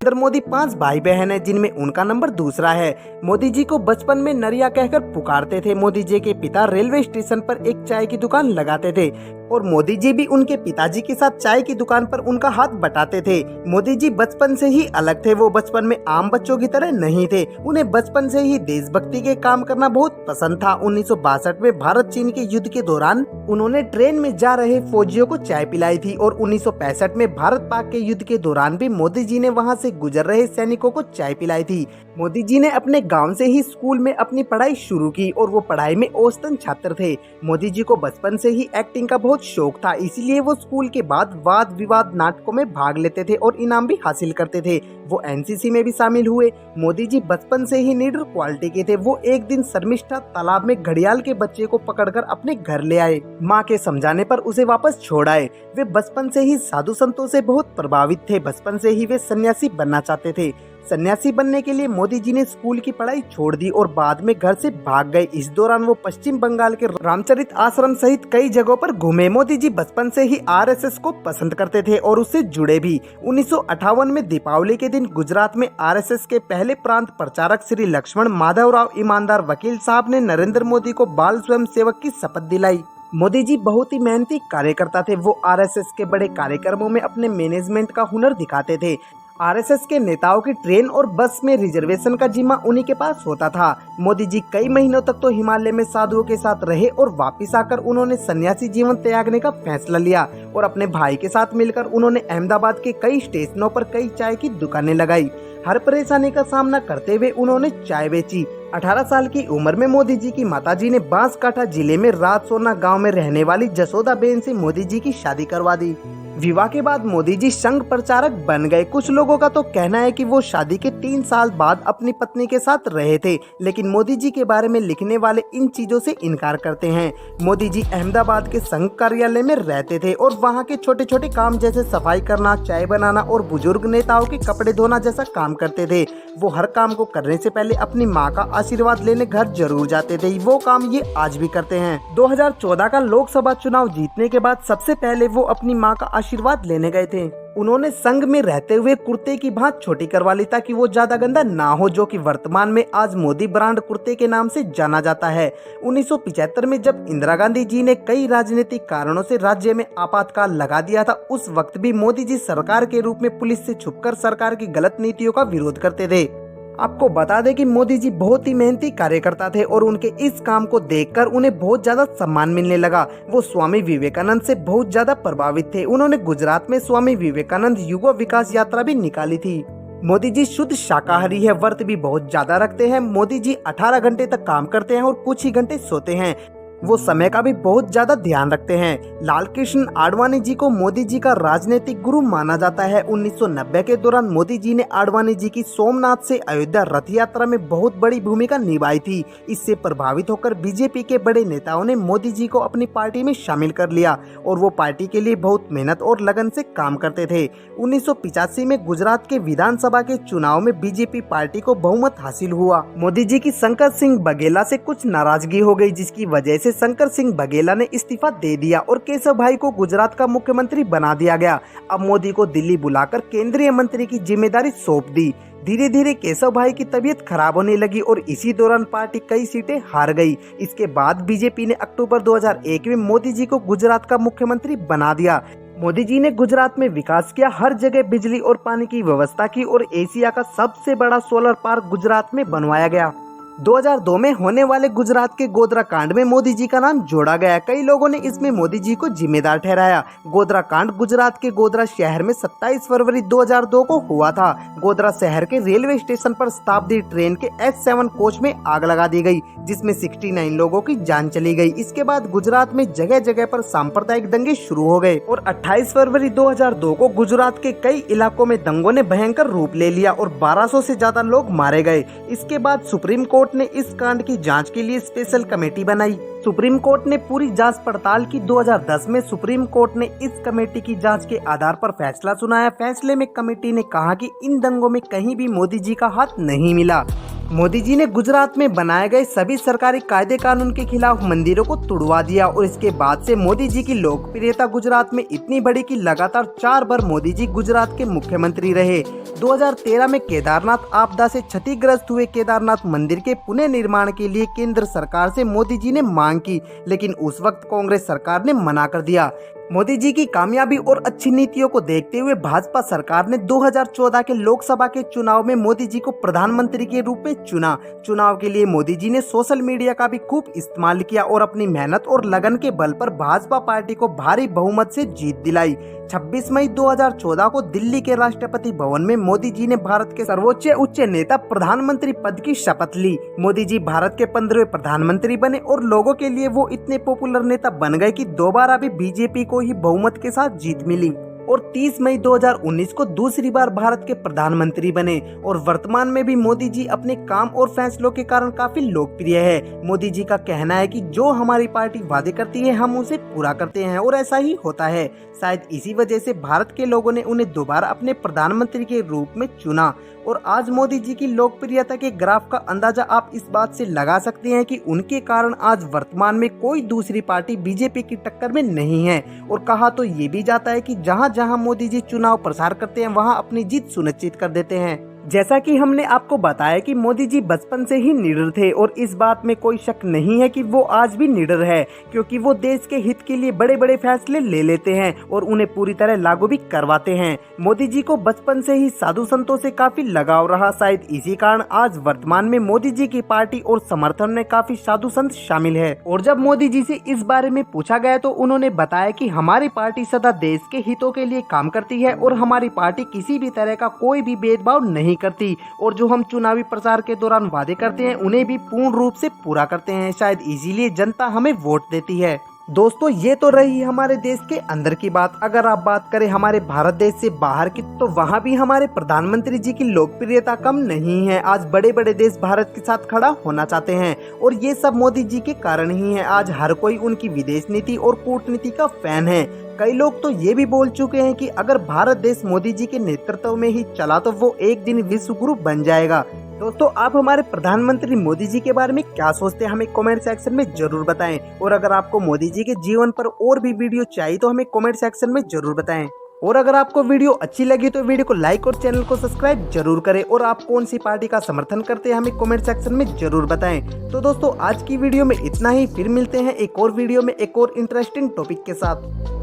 नरेंद्र मोदी 5 भाई बहन है जिनमें उनका नंबर दूसरा है। मोदी जी को बचपन में नरिया कहकर पुकारते थे। मोदी जी के पिता रेलवे स्टेशन पर एक चाय की दुकान लगाते थे और मोदी जी भी उनके पिताजी के साथ चाय की दुकान पर उनका हाथ बटाते थे। मोदी जी बचपन से ही अलग थे। वो बचपन में आम बच्चों की तरह नहीं थे। उन्हें बचपन से ही देशभक्ति के काम करना बहुत पसंद था। 1962 में भारत चीन के युद्ध के दौरान उन्होंने ट्रेन में जा रहे फौजियों को चाय पिलाई थी और 1965 में भारत पाक के युद्ध के दौरान भी मोदी जी ने वहां से गुजर रहे सैनिकों को चाय पिलाई थी। मोदी जी ने अपने गांव से ही स्कूल में अपनी पढ़ाई शुरू की और वो पढ़ाई में औसतन छात्र थे। मोदी जी को बचपन से ही एक्टिंग का बहुत शौक था, इसलिए वो स्कूल के बाद वाद विवाद नाटकों में भाग लेते थे और इनाम भी हासिल करते थे। वो एनसीसी में भी शामिल हुए। मोदी जी बचपन से ही लीडर क्वालिटी के थे। वो एक दिन शर्मिष्ठा तालाब में घड़ियाल के बच्चे को पकड़कर अपने घर ले आए। माँ के समझाने पर उसे वापस छोड़ आए। वे बचपन से ही साधु संतों से बहुत प्रभावित थे। बचपन से ही वे सन्यासी बनना चाहते थे। सन्यासी बनने के लिए मोदी जी ने स्कूल की पढ़ाई छोड़ दी और बाद में घर से भाग गए। इस दौरान वो पश्चिम बंगाल के रामचरित आश्रम सहित कई जगहों पर घूमे। मोदी जी बचपन से ही आरएसएस को पसंद करते थे और उससे जुड़े भी। 1958 में दीपावली के दिन गुजरात में आरएसएस के पहले प्रांत प्रचारक श्री लक्ष्मण माधवराव ईमानदार वकील साहब ने नरेंद्र मोदी को बाल स्वयं सेवक की शपथ दिलाई। मोदी जी बहुत ही मेहनती कार्यकर्ता थे। वो आरएसएस के बड़े कार्यक्रमों में अपने मैनेजमेंट का हुनर दिखाते थे। आरएसएस के नेताओं की ट्रेन और बस में रिजर्वेशन का जिम्मा उन्हीं के पास होता था। मोदी जी कई महीनों तक तो हिमालय में साधुओं के साथ रहे और वापस आकर उन्होंने सन्यासी जीवन त्यागने का फैसला लिया और अपने भाई के साथ मिलकर उन्होंने अहमदाबाद के कई स्टेशनों पर कई चाय की दुकानें लगाई। हर परेशानी का सामना करते हुए उन्होंने चाय बेची। 18 साल की उम्र में मोदी जी की माताजी ने बांसकाठा जिले में राजसोना गांव में रहने वाली जसोदा बेन से मोदी जी की शादी करवा दी। विवाह के बाद मोदी जी संघ प्रचारक बन गए। कुछ लोगों का तो कहना है कि वो शादी के 3 साल बाद अपनी पत्नी के साथ रहे थे, लेकिन मोदी जी के बारे में लिखने वाले इन चीजों से इनकार करते हैं। मोदी जी अहमदाबाद के संघ कार्यालय में रहते थे और वहाँ के छोटे छोटे काम जैसे सफाई करना, चाय बनाना और बुजुर्ग नेताओं के कपड़े धोना जैसा काम करते थे। वो हर काम को करने से पहले अपनी माँ का आशीर्वाद लेने घर जरूर जाते थे। वो काम ये आज भी करते हैं। 2014 का लोकसभा चुनाव जीतने के बाद सबसे पहले वो अपनी माँ का आशीर्वाद लेने गए थे। उन्होंने संघ में रहते हुए कुर्ते की भांज छोटी करवा ली ताकि वो ज्यादा गंदा ना हो, जो कि वर्तमान में आज मोदी ब्रांड कुर्ते के नाम से जाना जाता है। 1975 में जब इंदिरा गांधी जी ने कई राजनीतिक कारणों से राज्य में आपातकाल लगा दिया था, उस वक्त भी मोदी जी सरकार के रूप में पुलिस से छुपकर सरकार की गलत नीतियों का विरोध करते थे। आपको बता दें कि मोदी जी बहुत ही मेहनती कार्यकर्ता थे और उनके इस काम को देखकर उन्हें बहुत ज्यादा सम्मान मिलने लगा। वो स्वामी विवेकानंद से बहुत ज्यादा प्रभावित थे। उन्होंने गुजरात में स्वामी विवेकानंद युवा विकास यात्रा भी निकाली थी। मोदी जी शुद्ध शाकाहारी है, व्रत भी बहुत ज्यादा रखते हैं। मोदी जी 18 घंटे तक काम करते हैं और कुछ ही घंटे सोते हैं। वो समय का भी बहुत ज्यादा ध्यान रखते हैं। लाल कृष्ण आडवाणी जी को मोदी जी का राजनीतिक गुरु माना जाता है। 1990 के दौरान मोदी जी ने आडवाणी जी की सोमनाथ से अयोध्या रथ यात्रा में बहुत बड़ी भूमिका निभाई थी। इससे प्रभावित होकर बीजेपी के बड़े नेताओं ने मोदी जी को अपनी पार्टी में शामिल कर लिया और वो पार्टी के लिए बहुत मेहनत और लगन से काम करते थे। 1985 में गुजरात के विधानसभा के चुनाव में बीजेपी पार्टी को बहुमत हासिल हुआ। मोदी जी की शंकर सिंह बघेला से कुछ नाराजगी हो गई, जिसकी वजह से शंकर सिंह बघेला ने इस्तीफा दे दिया और केशव भाई को गुजरात का मुख्यमंत्री बना दिया गया। अब मोदी को दिल्ली बुलाकर केंद्रीय मंत्री की जिम्मेदारी सौंप दी। धीरे धीरे केशव भाई की तबीयत खराब होने लगी और इसी दौरान पार्टी कई सीटें हार गई। इसके बाद बीजेपी ने अक्टूबर 2001 में मोदी जी को गुजरात का मुख्यमंत्री बना दिया। मोदी जी ने गुजरात में विकास किया, हर जगह बिजली और पानी की व्यवस्था की और एशिया का सबसे बड़ा सोलर पार्क गुजरात में बनवाया गया। 2002 में होने वाले गुजरात के गोधरा कांड में मोदी जी का नाम जोड़ा गया। कई लोगों ने इसमें मोदी जी को जिम्मेदार ठहराया। गोधरा कांड गुजरात के गोधरा शहर में 27 फरवरी 2002 को हुआ था। गोधरा शहर के रेलवे स्टेशन पर शताब्दी ट्रेन के S7 कोच में आग लगा दी गई, जिसमें 69 लोगों की जान चली गई। इसके बाद गुजरात में जगह जगह पर सांप्रदायिक दंगे शुरू हो गए और 28 फरवरी 2002 को गुजरात के कई इलाकों में दंगों ने भयंकर रूप ले लिया और 1200 से ज्यादा लोग मारे गए। इसके बाद सुप्रीम कोर्ट ने इस कांड की जांच के लिए स्पेशल कमेटी बनाई। सुप्रीम कोर्ट ने पूरी जांच पड़ताल की। 2010 में सुप्रीम कोर्ट ने इस कमेटी की जांच के आधार पर फैसला सुनाया। फैसले में कमेटी ने कहा कि इन दंगों में कहीं भी मोदी जी का हाथ नहीं मिला। मोदी जी ने गुजरात में बनाए गए सभी सरकारी कायदे कानून के खिलाफ मंदिरों को तुड़वा दिया और इसके बाद से मोदी जी की लोकप्रियता गुजरात में इतनी बढ़ी कि लगातार 4 बार मोदी जी गुजरात के मुख्यमंत्री रहे। 2013 में केदारनाथ आपदा से क्षतिग्रस्त हुए केदारनाथ मंदिर के पुनः निर्माण के लिए केंद्र सरकार से मोदी जी ने मांग की, लेकिन उस वक्त कांग्रेस सरकार ने मना कर दिया। मोदी जी की कामयाबी और अच्छी नीतियों को देखते हुए भाजपा सरकार ने 2014 के लोकसभा के चुनाव में मोदी जी को प्रधानमंत्री के रूप में चुना। चुनाव के लिए मोदी जी ने सोशल मीडिया का भी खूब इस्तेमाल किया और अपनी मेहनत और लगन के बल पर भाजपा पार्टी को भारी बहुमत से जीत दिलाई। 26 मई 2014 को दिल्ली के राष्ट्रपति भवन में मोदी जी ने भारत के सर्वोच्च उच्च नेता प्रधानमंत्री पद की शपथ ली। मोदी जी भारत के 15वें प्रधानमंत्री बने और लोगों के लिए वो इतने पॉपुलर नेता बन गए कि दोबारा भी बीजेपी को ही बहुमत के साथ जीत मिली। और 30 मई 2019 को दूसरी बार भारत के प्रधानमंत्री बने और वर्तमान में भी मोदी जी अपने काम और फैसलों के कारण काफी लोकप्रिय है। मोदी जी का कहना है कि जो हमारी पार्टी वादे करती है हम उसे पूरा करते हैं और ऐसा ही होता है। शायद इसी वजह से भारत के लोगों ने उन्हें दोबारा अपने प्रधानमंत्री के रूप में चुना और आज मोदी जी की लोकप्रियता के ग्राफ का अंदाजा आप इस बात से लगा सकते हैं कि उनके कारण आज वर्तमान में कोई दूसरी पार्टी बीजेपी की टक्कर में नहीं है। और कहा तो ये भी जाता है कि जहां जहां मोदी जी चुनाव प्रसार करते हैं वहां अपनी जीत सुनिश्चित कर देते हैं। जैसा कि हमने आपको बताया कि मोदी जी बचपन से ही निडर थे और इस बात में कोई शक नहीं है कि वो आज भी निडर है, क्योंकि वो देश के हित के लिए बड़े बड़े फैसले ले लेते हैं और उन्हें पूरी तरह लागू भी करवाते हैं। मोदी जी को बचपन से ही साधु संतों से काफी लगाव रहा, शायद इसी कारण आज वर्तमान में मोदी जी की पार्टी और समर्थन में काफी साधु संत शामिल है। और जब मोदी जी से इस बारे में पूछा गया तो उन्होंने बताया कि हमारी पार्टी सदा देश के हितों के लिए काम करती है और हमारी पार्टी किसी भी तरह का कोई भी भेदभाव नहीं करती और जो हम चुनावी प्रचार के दौरान वादे करते हैं उन्हें भी पूर्ण रूप से पूरा करते हैं। शायद इसीलिए जनता हमें वोट देती है। दोस्तों, ये तो रही हमारे देश के अंदर की बात। अगर आप बात करें हमारे भारत देश से बाहर की, तो वहाँ भी हमारे प्रधानमंत्री जी की लोकप्रियता कम नहीं है। आज बड़े बड़े देश भारत के साथ खड़ा होना चाहते हैं और ये सब मोदी जी के कारण ही है। आज हर कोई उनकी विदेश नीति और कूटनीति का फैन है। कई लोग तो ये भी बोल चुके हैं कि अगर भारत देश मोदी जी के नेतृत्व में ही चला तो वो एक दिन विश्व गुरु बन जाएगा। दोस्तों, आप हमारे प्रधानमंत्री मोदी जी के बारे में क्या सोचते हैं हमें कमेंट सेक्शन में जरूर बताएं। और अगर आपको मोदी जी के जीवन पर और भी वीडियो चाहिए तो हमें कमेंट सेक्शन में जरूर बताएं। और अगर आपको वीडियो अच्छी लगी तो वीडियो को लाइक और चैनल को सब्सक्राइब जरूर करें। और आप कौन सी पार्टी का समर्थन करते हैं हमें कमेंट सेक्शन में जरूर बताएं। तो दोस्तों, आज की वीडियो में इतना ही। फिर मिलते हैं एक और वीडियो में एक और इंटरेस्टिंग टॉपिक के साथ।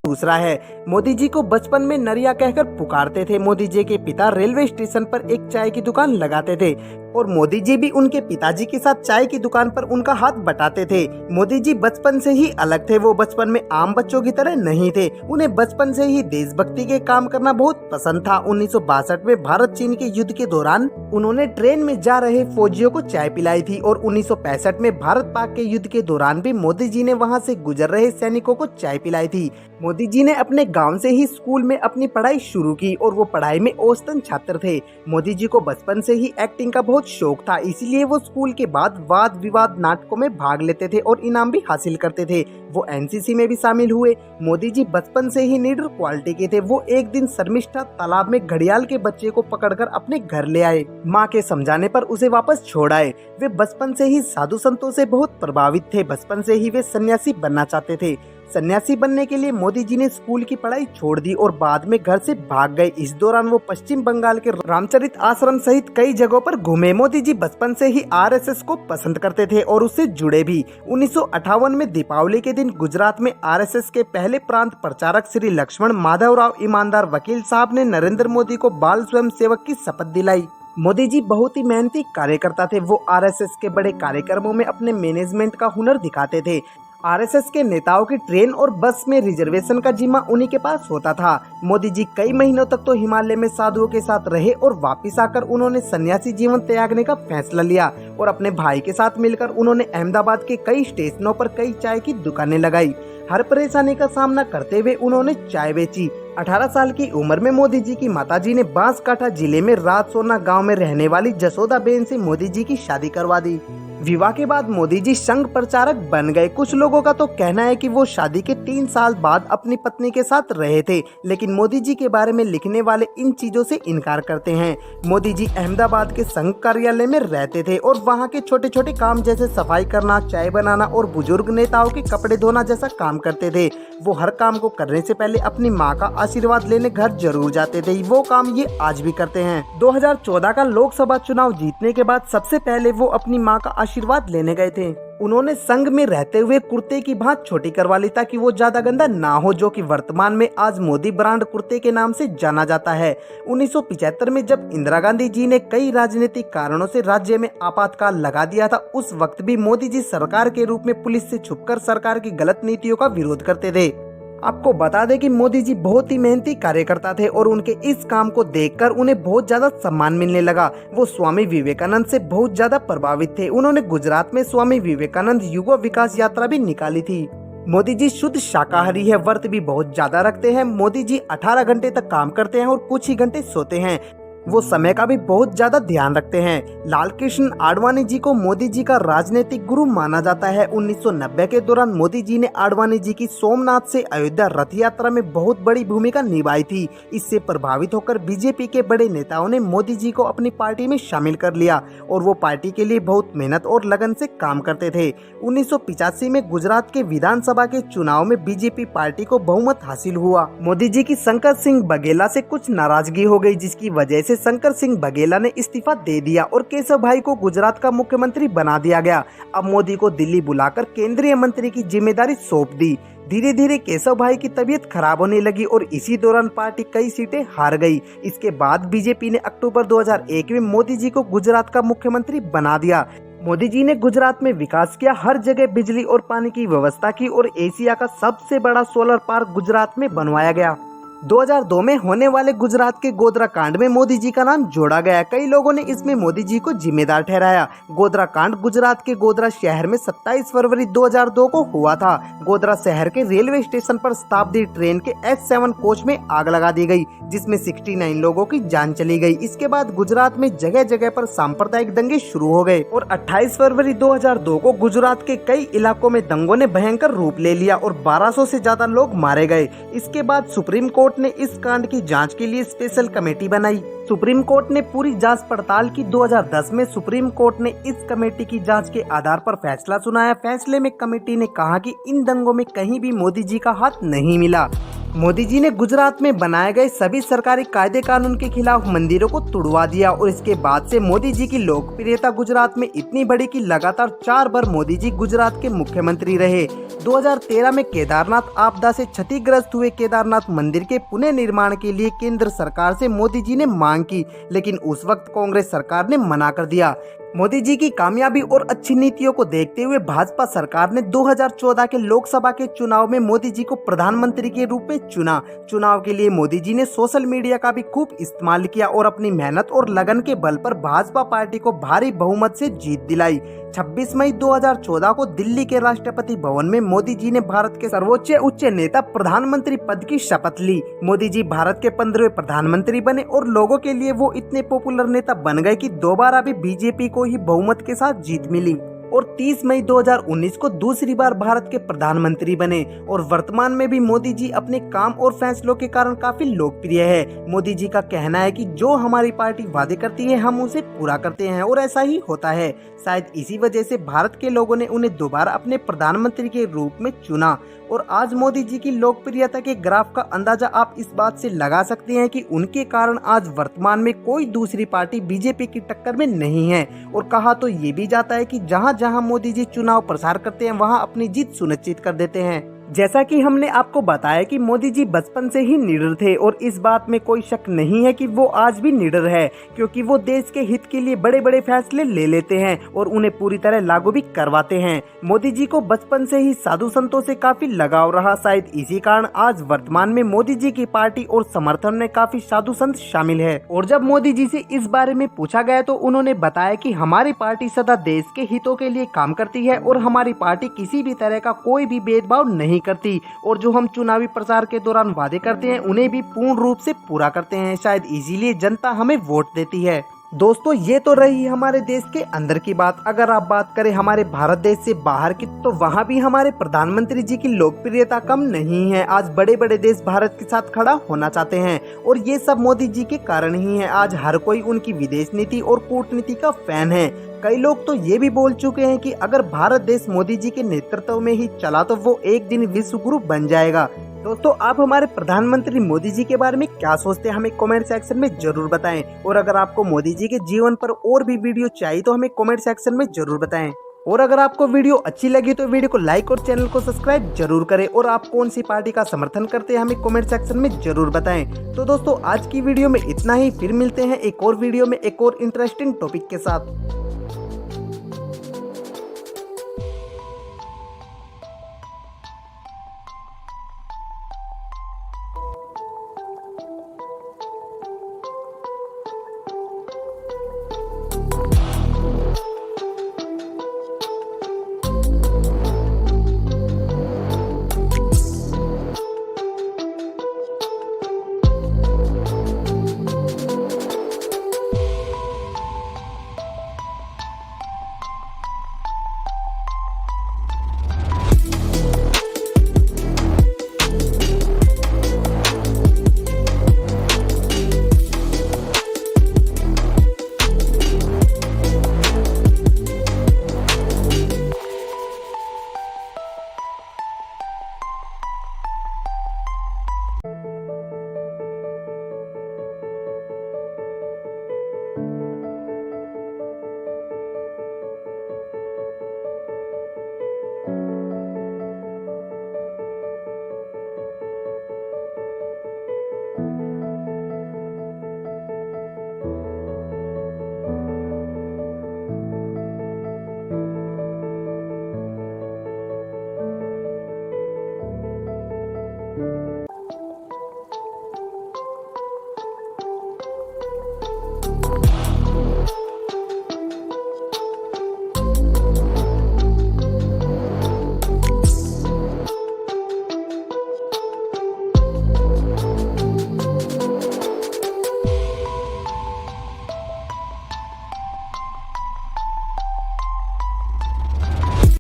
दूसरा है, मोदी जी को बचपन में नरिया कहकर पुकारते थे। मोदी जी के पिता रेलवे स्टेशन पर एक चाय की दुकान लगाते थे और मोदी जी भी उनके पिताजी के साथ चाय की दुकान पर उनका हाथ बटाते थे। मोदी जी बचपन से ही अलग थे। वो बचपन में आम बच्चों की तरह नहीं थे। उन्हें बचपन से ही देशभक्ति के काम करना बहुत पसंद था। 1962 में भारत चीन के युद्ध के दौरान उन्होंने ट्रेन में जा रहे फौजियों को चाय पिलाई थी और 1965 में भारत पाक के युद्ध के दौरान भी मोदी जी ने वहां से गुजर रहे सैनिकों को चाय पिलाई थी। मोदी जी ने अपने गांव से ही स्कूल में अपनी पढ़ाई शुरू की और वो पढ़ाई में औसतन छात्र थे। मोदी जी को बचपन से ही एक्टिंग का बहुत शौक था, इसलिए वो स्कूल के बाद वाद विवाद नाटकों में भाग लेते थे और इनाम भी हासिल करते थे। वो एनसीसी में भी शामिल हुए। मोदी जी बचपन से ही लीडर क्वालिटी के थे। वो एक दिन शर्मिष्ठा तालाब में घड़ियाल के बच्चे को पकड़कर अपने घर ले आए। माँ के समझाने पर उसे वापस छोड़ आए। वे बचपन से ही साधु संतों से बहुत प्रभावित थे। बचपन से ही वे सन्यासी बनना चाहते थे। सन्यासी बनने के लिए मोदी जी ने स्कूल की पढ़ाई छोड़ दी और बाद में घर से भाग गए। इस दौरान वो पश्चिम बंगाल के रामचरित आश्रम सहित कई जगहों पर घूमे। मोदी जी बचपन से ही आरएसएस को पसंद करते थे और उससे जुड़े भी। 1958 में दीपावली के दिन गुजरात में आरएसएस के पहले प्रांत प्रचारक श्री लक्ष्मण माधवराव ईमानदार वकील साहब ने नरेंद्र मोदी को बाल स्वयं सेवक की शपथ दिलाई। मोदी जी बहुत ही मेहनती कार्यकर्ता थे। वो आरएसएस के बड़े कार्यक्रमों में अपने मैनेजमेंट का हुनर दिखाते थे। आरएसएस के नेताओं की ट्रेन और बस में रिजर्वेशन का जिम्मा उन्हीं के पास होता था। मोदी जी कई महीनों तक तो हिमालय में साधुओं के साथ रहे और वापस आकर उन्होंने सन्यासी जीवन त्यागने का फैसला लिया और अपने भाई के साथ मिलकर उन्होंने अहमदाबाद के कई स्टेशनों पर कई चाय की दुकानें लगाई। हर परेशानी का सामना करते हुए उन्होंने चाय बेची। 18 साल की उम्र में मोदी जी की माताजी ने बांसकाठा जिले में राजसोना गांव में रहने वाली जसोदा बेन से मोदी जी की शादी करवा दी। विवाह के बाद मोदी जी संघ प्रचारक बन गए। कुछ लोगों का तो कहना है कि वो शादी के 3 साल बाद अपनी पत्नी के साथ रहे थे, लेकिन मोदी जी के बारे में लिखने वाले इन चीजों से इनकार करते हैं। मोदी जी अहमदाबाद के संघ कार्यालय में रहते थे और वहाँ के छोटे छोटे काम जैसे सफाई करना, चाय बनाना और बुजुर्ग नेताओं के कपड़े धोना जैसा काम करते थे। वो हर काम को करने से पहले अपनी माँ का आशीर्वाद लेने घर जरूर जाते थे। वो काम ये आज भी करते हैं। 2014 का लोकसभा चुनाव जीतने के बाद सबसे पहले वो अपनी माँ का आशीर्वाद लेने गए थे। उन्होंने संघ में रहते हुए कुर्ते की भांज छोटी करवा ली ताकि वो ज्यादा गंदा ना हो, जो कि वर्तमान में आज मोदी ब्रांड कुर्ते के नाम से जाना जाता है। 1975 में जब इंदिरा गांधी जी ने कई राजनीतिक कारणों से राज्य में आपातकाल लगा दिया था, उस वक्त भी मोदी जी सरकार के रूप में पुलिस से छुपकर सरकार की गलत नीतियों का विरोध करते थे। आपको बता दें कि मोदी जी बहुत ही मेहनती कार्यकर्ता थे और उनके इस काम को देखकर उन्हें बहुत ज्यादा सम्मान मिलने लगा। वो स्वामी विवेकानंद से बहुत ज्यादा प्रभावित थे। उन्होंने गुजरात में स्वामी विवेकानंद युवा विकास यात्रा भी निकाली थी। मोदी जी शुद्ध शाकाहारी है, व्रत भी बहुत ज्यादा रखते हैं। मोदी जी 18 घंटे तक काम करते हैं और कुछ ही घंटे सोते हैं। वो समय का भी बहुत ज्यादा ध्यान रखते हैं। लाल कृष्ण आडवाणी जी को मोदी जी का राजनीतिक गुरु माना जाता है। 1990 के दौरान मोदी जी ने आडवाणी जी की सोमनाथ से अयोध्या रथ यात्रा में बहुत बड़ी भूमिका निभाई थी। इससे प्रभावित होकर बीजेपी के बड़े नेताओं ने मोदी जी को अपनी पार्टी में शामिल कर लिया और वो पार्टी के लिए बहुत मेहनत और लगन से काम करते थे। 1985 में गुजरात के विधानसभा के चुनाव में बीजेपी पार्टी को बहुमत हासिल हुआ। मोदी जी की शंकर सिंह बघेला से कुछ नाराजगी हो गई, जिसकी वजह से शंकर सिंह बघेला ने इस्तीफा दे दिया और केशव भाई को गुजरात का मुख्यमंत्री बना दिया गया। अब मोदी को दिल्ली बुलाकर केंद्रीय मंत्री की जिम्मेदारी सौंप दी। धीरे धीरे केशव भाई की तबीयत खराब होने लगी और इसी दौरान पार्टी कई सीटें हार गई। इसके बाद बीजेपी ने अक्टूबर 2001 में मोदी जी को गुजरात का मुख्यमंत्री बना दिया। मोदी जी ने गुजरात में विकास किया, हर जगह बिजली और पानी की व्यवस्था की और एशिया का सबसे बड़ा सोलर पार्क गुजरात में बनवाया गया। 2002 में होने वाले गुजरात के गोधरा कांड में मोदी जी का नाम जोड़ा गया। कई लोगों ने इसमें मोदी जी को जिम्मेदार ठहराया। गोधरा कांड गुजरात के गोधरा शहर में 27 फरवरी 2002 को हुआ था। गोधरा शहर के रेलवे स्टेशन पर शताब्दी ट्रेन के S7 कोच में आग लगा दी गई, जिसमें 69 लोगों की जान चली गई। इसके बाद गुजरात में जगह जगह पर सांप्रदायिक दंगे शुरू हो गए और 28 फरवरी 2002 को गुजरात के कई इलाकों में दंगों ने भयंकर रूप ले लिया और 1200 से ज्यादा लोग मारे गए। इसके बाद सुप्रीम कोर्ट ने इस कांड की जांच के लिए स्पेशल कमेटी बनाई। सुप्रीम कोर्ट ने पूरी जांच पड़ताल की। 2010 में सुप्रीम कोर्ट ने इस कमेटी की जांच के आधार पर फैसला सुनाया। फैसले में कमेटी ने कहा कि इन दंगों में कहीं भी मोदी जी का हाथ नहीं मिला। मोदी जी ने गुजरात में बनाए गए सभी सरकारी कायदे कानून के खिलाफ मंदिरों को तुड़वा दिया और इसके बाद से मोदी जी की लोकप्रियता गुजरात में इतनी बढ़ी कि लगातार 4 बार मोदी जी गुजरात के मुख्यमंत्री रहे। 2013 में केदारनाथ आपदा से क्षतिग्रस्त हुए केदारनाथ मंदिर के पुनः निर्माण के लिए केंद्र सरकार से मोदी जी ने मांग की, लेकिन उस वक्त कांग्रेस सरकार ने मना कर दिया। मोदी जी की कामयाबी और अच्छी नीतियों को देखते हुए भाजपा सरकार ने 2014 के लोकसभा के चुनाव में मोदी जी को प्रधानमंत्री के रूप में चुना। चुनाव के लिए मोदी जी ने सोशल मीडिया का भी खूब इस्तेमाल किया और अपनी मेहनत और लगन के बल पर भाजपा पार्टी को भारी बहुमत से जीत दिलाई। 26 मई 2014 को दिल्ली के राष्ट्रपति भवन में मोदी जी ने भारत के सर्वोच्च उच्च नेता प्रधानमंत्री पद की शपथ ली। मोदी जी भारत के 15वें प्रधानमंत्री बने और लोगों के लिए वो इतने पॉपुलर नेता बन गए कि दोबारा भी बीजेपी को ही बहुमत के साथ जीत मिली। और 30 मई 2019 को दूसरी बार भारत के प्रधानमंत्री बने और वर्तमान में भी मोदी जी अपने काम और फैसलों के कारण काफी लोकप्रिय है। मोदी जी का कहना है कि जो हमारी पार्टी वादे करती है हम उसे पूरा करते हैं और ऐसा ही होता है। शायद इसी वजह से भारत के लोगों ने उन्हें दोबारा अपने प्रधानमंत्री के रूप में चुना और आज मोदी जी की लोकप्रियता के ग्राफ का अंदाजा आप इस बात से लगा सकते हैं कि उनके कारण आज वर्तमान में कोई दूसरी पार्टी बीजेपी की टक्कर में नहीं है। और कहा तो ये भी जाता है कि जहां जहां मोदी जी चुनाव प्रसार करते हैं वहां अपनी जीत सुनिश्चित कर देते हैं। जैसा कि हमने आपको बताया कि मोदी जी बचपन से ही निडर थे और इस बात में कोई शक नहीं है कि वो आज भी निडर है, क्योंकि वो देश के हित के लिए बड़े बड़े फैसले ले लेते हैं और उन्हें पूरी तरह लागू भी करवाते हैं। मोदी जी को बचपन से ही साधु संतों से काफी लगाव रहा, शायद इसी कारण आज वर्तमान में मोदी जी की पार्टी और समर्थन में काफी साधु संत शामिल है। और जब मोदी जी से इस बारे में पूछा गया तो उन्होंने बताया कि हमारी पार्टी सदा देश के हितों के लिए काम करती है और हमारी पार्टी किसी भी तरह का कोई भी भेदभाव नहीं करती और जो हम चुनावी प्रचार के दौरान वादे करते हैं उन्हें भी पूर्ण रूप से पूरा करते हैं। शायद इसीलिए जनता हमें वोट देती है। दोस्तों, ये तो रही हमारे देश के अंदर की बात। अगर आप बात करें हमारे भारत देश से बाहर की, तो वहाँ भी हमारे प्रधानमंत्री जी की लोकप्रियता कम नहीं है। आज बड़े बड़े देश भारत के साथ खड़ा होना चाहते हैं और ये सब मोदी जी के कारण ही है। आज हर कोई उनकी विदेश नीति और कूटनीति का फैन है। कई लोग तो ये भी बोल चुके हैं कि अगर भारत देश मोदी जी के नेतृत्व में ही चला तो वो एक दिन विश्व गुरु बन जाएगा। दोस्तों, आप हमारे प्रधानमंत्री मोदी जी के बारे में क्या सोचते हैं हमें कमेंट सेक्शन में जरूर बताएं। और अगर आपको मोदी जी के जीवन पर और भी वीडियो चाहिए तो हमें कमेंट सेक्शन में जरूर बताएं। और अगर आपको वीडियो अच्छी लगी तो वीडियो को लाइक और चैनल को सब्सक्राइब जरूर करें। और आप कौन सी पार्टी का समर्थन करते हैं हमें कमेंट सेक्शन में जरूर बताएं। तो दोस्तों, आज की वीडियो में इतना ही। फिर मिलते हैं एक और वीडियो में एक और इंटरेस्टिंग टॉपिक के साथ।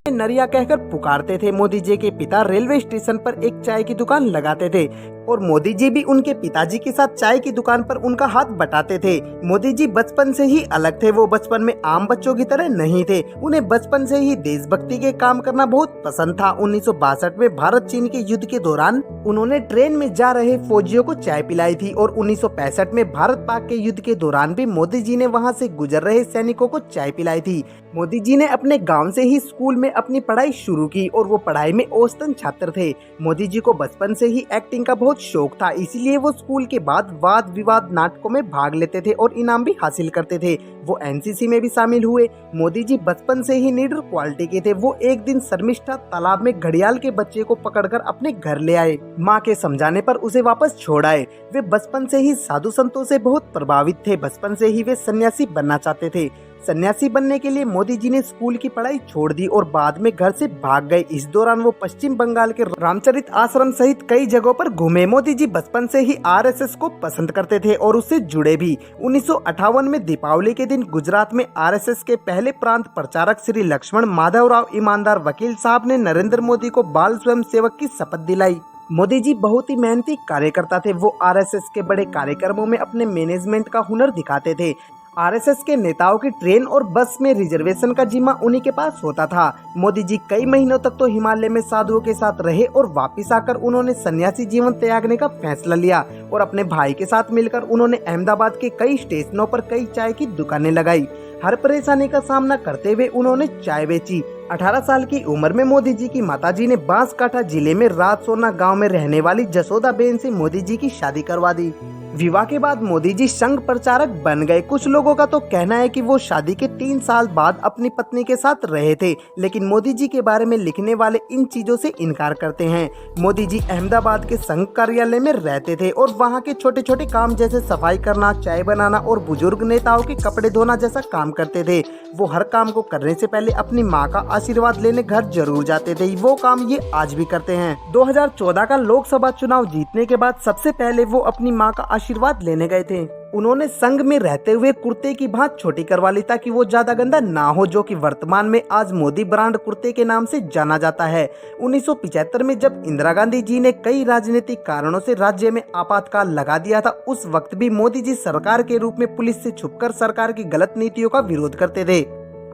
नरिया कहकर पुकारते थे। मोदी जी के पिता रेलवे स्टेशन पर एक चाय की दुकान लगाते थे और मोदी जी भी उनके पिताजी के साथ चाय की दुकान पर उनका हाथ बटाते थे। मोदी जी बचपन से ही अलग थे। वो बचपन में आम बच्चों की तरह नहीं थे। उन्हें बचपन से ही देशभक्ति के काम करना बहुत पसंद था। 1962 में भारत चीन के युद्ध के दौरान उन्होंने ट्रेन में जा रहे फौजियों को चाय पिलाई थी और 1965 में भारत पाक के युद्ध के दौरान भी मोदी जी ने वहां से गुजर रहे सैनिकों को चाय पिलाई थी। मोदी जी ने अपने गांव से ही स्कूल में अपनी पढ़ाई शुरू की और वो पढ़ाई में औसतन छात्र थे। मोदी जी को बचपन से ही एक्टिंग का बहुत शौक था, इसीलिए वो स्कूल के बाद वाद विवाद नाटकों में भाग लेते थे और इनाम भी हासिल करते थे। वो एनसीसी में भी शामिल हुए। मोदी जी बचपन से ही लीडर क्वालिटी के थे। वो एक दिन शर्मिष्ठा तालाब में घड़ियाल के बच्चे को पकड़कर अपने घर ले आए। माँ के समझाने पर उसे वापस छोड़ आए। वे बचपन से ही साधु संतों से बहुत प्रभावित थे। बचपन से ही वे सन्यासी बनना चाहते थे। सन्यासी बनने के लिए मोदी जी ने स्कूल की पढ़ाई छोड़ दी और बाद में घर से भाग गए। इस दौरान वो पश्चिम बंगाल के रामचरित आश्रम सहित कई जगहों पर घूमे। मोदी जी बचपन से ही आरएसएस को पसंद करते थे और उससे जुड़े भी। 1958 में दीपावली के दिन गुजरात में आरएसएस के पहले प्रांत प्रचारक श्री लक्ष्मण माधवराव ईमानदार वकील साहब ने नरेंद्र मोदी को बाल स्वयं सेवक की शपथ दिलाई। मोदी जी बहुत ही मेहनती कार्यकर्ता थे। वो आरएसएस के बड़े कार्यक्रमों में अपने मैनेजमेंट का हुनर दिखाते थे। आरएसएस के नेताओं की ट्रेन और बस में रिजर्वेशन का जिम्मा उन्हीं के पास होता था। मोदी जी कई महीनों तक तो हिमालय में साधुओं के साथ रहे और वापस आकर उन्होंने सन्यासी जीवन त्यागने का फैसला लिया और अपने भाई के साथ मिलकर उन्होंने अहमदाबाद के कई स्टेशनों पर कई चाय की दुकानें लगाई। हर परेशानी का सामना करते हुए उन्होंने चाय बेची। 18 साल की उम्र में मोदी जी की माताजी ने बांसकाठा जिले में राजसोना गांव में रहने वाली जसोदा बेन से मोदी जी की शादी करवा दी। विवाह के बाद मोदी जी संघ प्रचारक बन गए। कुछ लोगों का तो कहना है कि वो शादी के 3 साल बाद अपनी पत्नी के साथ रहे थे, लेकिन मोदी जी के बारे में लिखने वाले इन चीजों से इनकार करते हैं। मोदी जी अहमदाबाद के संघ कार्यालय में रहते थे और वहाँ के छोटे छोटे काम जैसे सफाई करना, चाय बनाना और बुजुर्ग नेताओं के कपड़े धोना जैसा काम करते थे। वो हर काम को करने से पहले अपनी माँ का आशीर्वाद लेने घर जरूर जाते थे। वो काम ये आज भी करते हैं। 2014 का लोकसभा चुनाव जीतने के बाद सबसे पहले वो अपनी माँ का आशीर्वाद लेने गए थे। उन्होंने संघ में रहते हुए कुर्ते की भांज छोटी करवा ली ताकि वो ज्यादा गंदा ना हो, जो कि वर्तमान में आज मोदी ब्रांड कुर्ते के नाम से जाना जाता है। 1975 में जब इंदिरा गांधी जी ने कई राजनीतिक कारणों से राज्य में आपातकाल लगा दिया था, उस वक्त भी मोदी जी सरकार के रूप में पुलिस से छुपकर सरकार की गलत नीतियों का विरोध करते थे।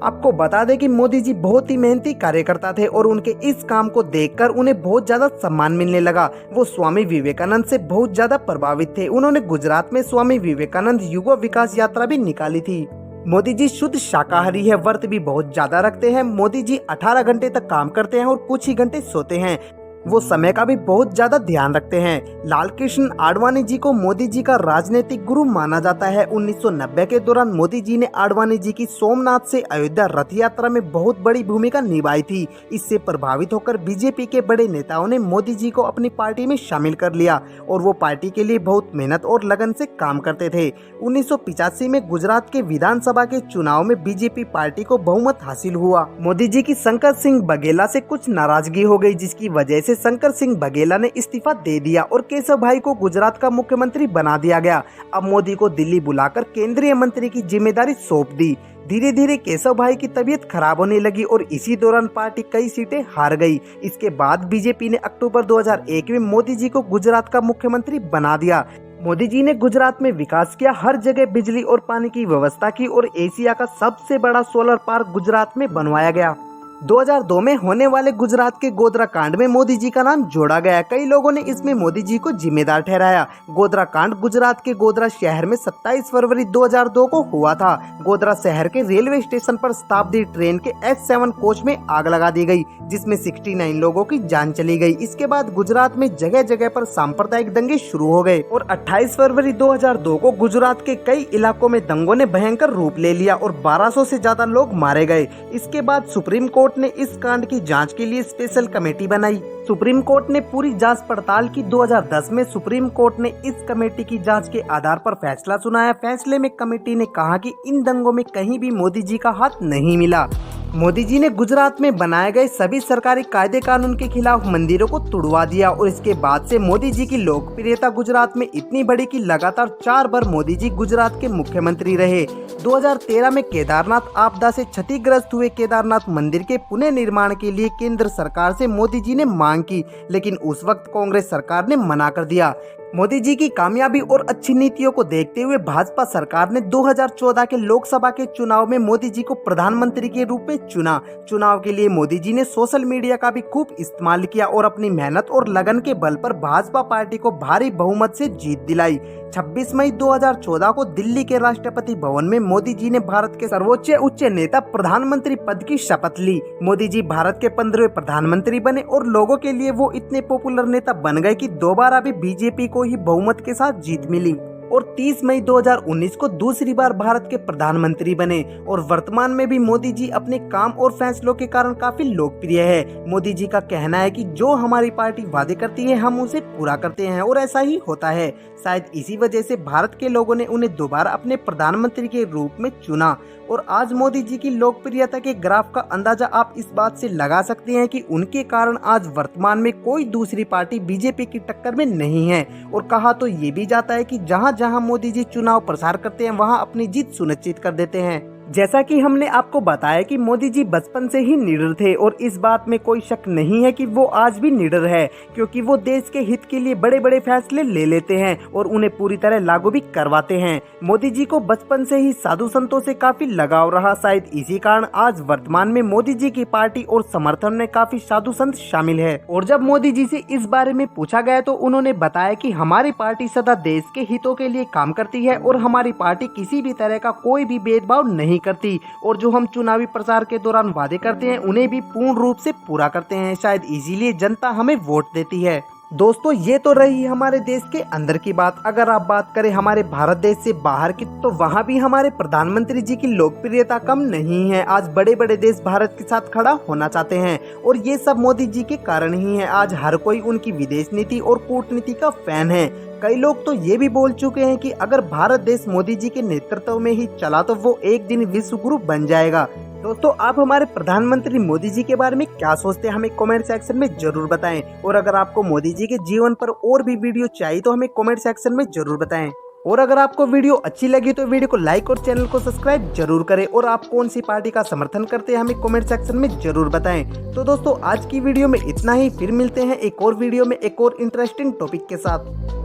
आपको बता दें कि मोदी जी बहुत ही मेहनती कार्यकर्ता थे और उनके इस काम को देखकर उन्हें बहुत ज्यादा सम्मान मिलने लगा। वो स्वामी विवेकानंद से बहुत ज्यादा प्रभावित थे। उन्होंने गुजरात में स्वामी विवेकानंद युवा विकास यात्रा भी निकाली थी। मोदी जी शुद्ध शाकाहारी है, व्रत भी बहुत ज्यादा रखते हैं। मोदी जी 18 घंटे तक काम करते हैं और कुछ ही घंटे सोते हैं। वो समय का भी बहुत ज्यादा ध्यान रखते हैं। लाल कृष्ण आडवाणी जी को मोदी जी का राजनीतिक गुरु माना जाता है। 1990 के दौरान मोदी जी ने आडवाणी जी की सोमनाथ से अयोध्या रथ यात्रा में बहुत बड़ी भूमिका निभाई थी। इससे प्रभावित होकर बीजेपी के बड़े नेताओं ने मोदी जी को अपनी पार्टी में शामिल कर लिया और वो पार्टी के लिए बहुत मेहनत और लगन से काम करते थे। 1985 में गुजरात के विधानसभा के चुनाव में बीजेपी पार्टी को बहुमत हासिल हुआ। मोदी जी की शंकर सिंह बघेला से कुछ नाराजगी हो गई, जिसकी वजह से शंकर सिंह बघेला ने इस्तीफा दे दिया और केशव भाई को गुजरात का मुख्यमंत्री बना दिया गया। अब मोदी को दिल्ली बुलाकर केंद्रीय मंत्री की जिम्मेदारी सौंप दी। धीरे धीरे केशव भाई की तबीयत खराब होने लगी और इसी दौरान पार्टी कई सीटें हार गई। इसके बाद बीजेपी ने अक्टूबर 2001 में मोदी जी को गुजरात का मुख्यमंत्री बना दिया। मोदी जी ने गुजरात में विकास किया, हर जगह बिजली और पानी की व्यवस्था की और एशिया का सबसे बड़ा सोलर पार्क गुजरात में बनवाया गया। 2002 में होने वाले गुजरात के गोधरा कांड में मोदी जी का नाम जोड़ा गया। कई लोगों ने इसमें मोदी जी को जिम्मेदार ठहराया। गोधरा कांड गुजरात के गोधरा शहर में 27 फरवरी 2002 को हुआ था। गोधरा शहर के रेलवे स्टेशन पर शताब्दी ट्रेन के H7 कोच में आग लगा दी गई, जिसमें 69 लोगों की जान चली गई। इसके बाद गुजरात में जगह जगह पर सांप्रदायिक दंगे शुरू हो गए और 28 फरवरी 2002 को गुजरात के कई इलाकों में दंगों ने भयंकर रूप ले लिया और 1200 से ज्यादा लोग मारे गए। इसके बाद सुप्रीम कोर्ट ने इस कांड की जांच के लिए स्पेशल कमेटी बनाई। सुप्रीम कोर्ट ने पूरी जांच पड़ताल की। 2010 में सुप्रीम कोर्ट ने इस कमेटी की जांच के आधार पर फैसला सुनाया। फैसले में कमेटी ने कहा कि इन दंगों में कहीं भी मोदी जी का हाथ नहीं मिला। मोदी जी ने गुजरात में बनाए गए सभी सरकारी कायदे कानून के खिलाफ मंदिरों को तुड़वा दिया और इसके बाद से मोदी जी की लोकप्रियता गुजरात में इतनी बढ़ी कि लगातार 4 बार मोदी जी गुजरात के मुख्यमंत्री रहे। 2013 में केदारनाथ आपदा से क्षतिग्रस्त हुए केदारनाथ मंदिर के पुनर्निर्माण के लिए केंद्र सरकार से मोदी जी ने मांग की, लेकिन उस वक्त कांग्रेस सरकार ने मना कर दिया। मोदी जी की कामयाबी और अच्छी नीतियों को देखते हुए भाजपा सरकार ने 2014 के लोकसभा के चुनाव में मोदी जी को प्रधानमंत्री के रूप में चुना। चुनाव के लिए मोदी जी ने सोशल मीडिया का भी खूब इस्तेमाल किया और अपनी मेहनत और लगन के बल पर भाजपा पार्टी को भारी बहुमत से जीत दिलाई। 26 मई 2014 को दिल्ली के राष्ट्रपति भवन में मोदी जी ने भारत के सर्वोच्च उच्च नेता प्रधानमंत्री पद की शपथ ली। मोदी जी भारत के 15वें प्रधानमंत्री बने और लोगों के लिए वो इतने पॉपुलर नेता बन गए कि दोबारा भी बीजेपी को ही बहुमत के साथ जीत मिली। और 30 मई 2019 को दूसरी बार भारत के प्रधानमंत्री बने और वर्तमान में भी मोदी जी अपने काम और फैसलों के कारण काफी लोकप्रिय है। मोदी जी का कहना है कि जो हमारी पार्टी वादे करती है हम उसे पूरा करते हैं और ऐसा ही होता है। शायद इसी वजह से भारत के लोगों ने उन्हें दोबारा अपने प्रधानमंत्री के रूप में चुना और आज मोदी जी की लोकप्रियता के ग्राफ का अंदाजा आप इस बात से लगा सकते हैं कि उनके कारण आज वर्तमान में कोई दूसरी पार्टी बीजेपी की टक्कर में नहीं है। और कहा तो ये भी जाता है कि जहां जहां मोदी जी चुनाव प्रसार करते हैं वहां अपनी जीत सुनिश्चित कर देते हैं। जैसा कि हमने आपको बताया कि मोदी जी बचपन से ही निडर थे और इस बात में कोई शक नहीं है कि वो आज भी निडर है, क्योंकि वो देश के हित के लिए बड़े बड़े फैसले ले लेते हैं और उन्हें पूरी तरह लागू भी करवाते हैं। मोदी जी को बचपन से ही साधु संतों से काफी लगाव रहा, शायद इसी कारण आज वर्तमान में मोदी जी की पार्टी और समर्थन में काफी साधु संत शामिल है। और जब मोदी जी से इस बारे में पूछा गया तो उन्होंने बताया कि हमारी पार्टी सदा देश के हितों के लिए काम करती है और हमारी पार्टी किसी भी तरह का कोई भी भेदभाव नहीं करती और जो हम चुनावी प्रचार के दौरान वादे करते हैं उन्हें भी पूर्ण रूप से पूरा करते हैं। शायद इसीलिए जनता हमें वोट देती है। दोस्तों, ये तो रही हमारे देश के अंदर की बात। अगर आप बात करें हमारे भारत देश से बाहर की, तो वहाँ भी हमारे प्रधानमंत्री जी की लोकप्रियता कम नहीं है। आज बड़े बड़े देश भारत के साथ खड़ा होना चाहते हैं और ये सब मोदी जी के कारण ही है। आज हर कोई उनकी विदेश नीति और कूटनीति का फैन है। कई लोग तो ये भी बोल चुके हैं कि अगर भारत देश मोदी जी के नेतृत्व में ही चला तो वो एक दिन विश्व गुरु बन जाएगा। दोस्तों, आप हमारे प्रधानमंत्री मोदी जी के बारे में क्या सोचते हैं हमें कमेंट सेक्शन में जरूर बताएं। और अगर आपको मोदी जी के जीवन पर और भी वीडियो चाहिए तो हमें कमेंट सेक्शन में जरूर बताएं। और अगर आपको वीडियो अच्छी लगी तो वीडियो को लाइक और चैनल को सब्सक्राइब जरूर करें। और आप कौन सी पार्टी का समर्थन करते हैं हमें कमेंट सेक्शन में जरूर बताएं। तो दोस्तों, आज की वीडियो में इतना ही। फिर मिलते हैं एक और वीडियो में एक और इंटरेस्टिंग टॉपिक के साथ।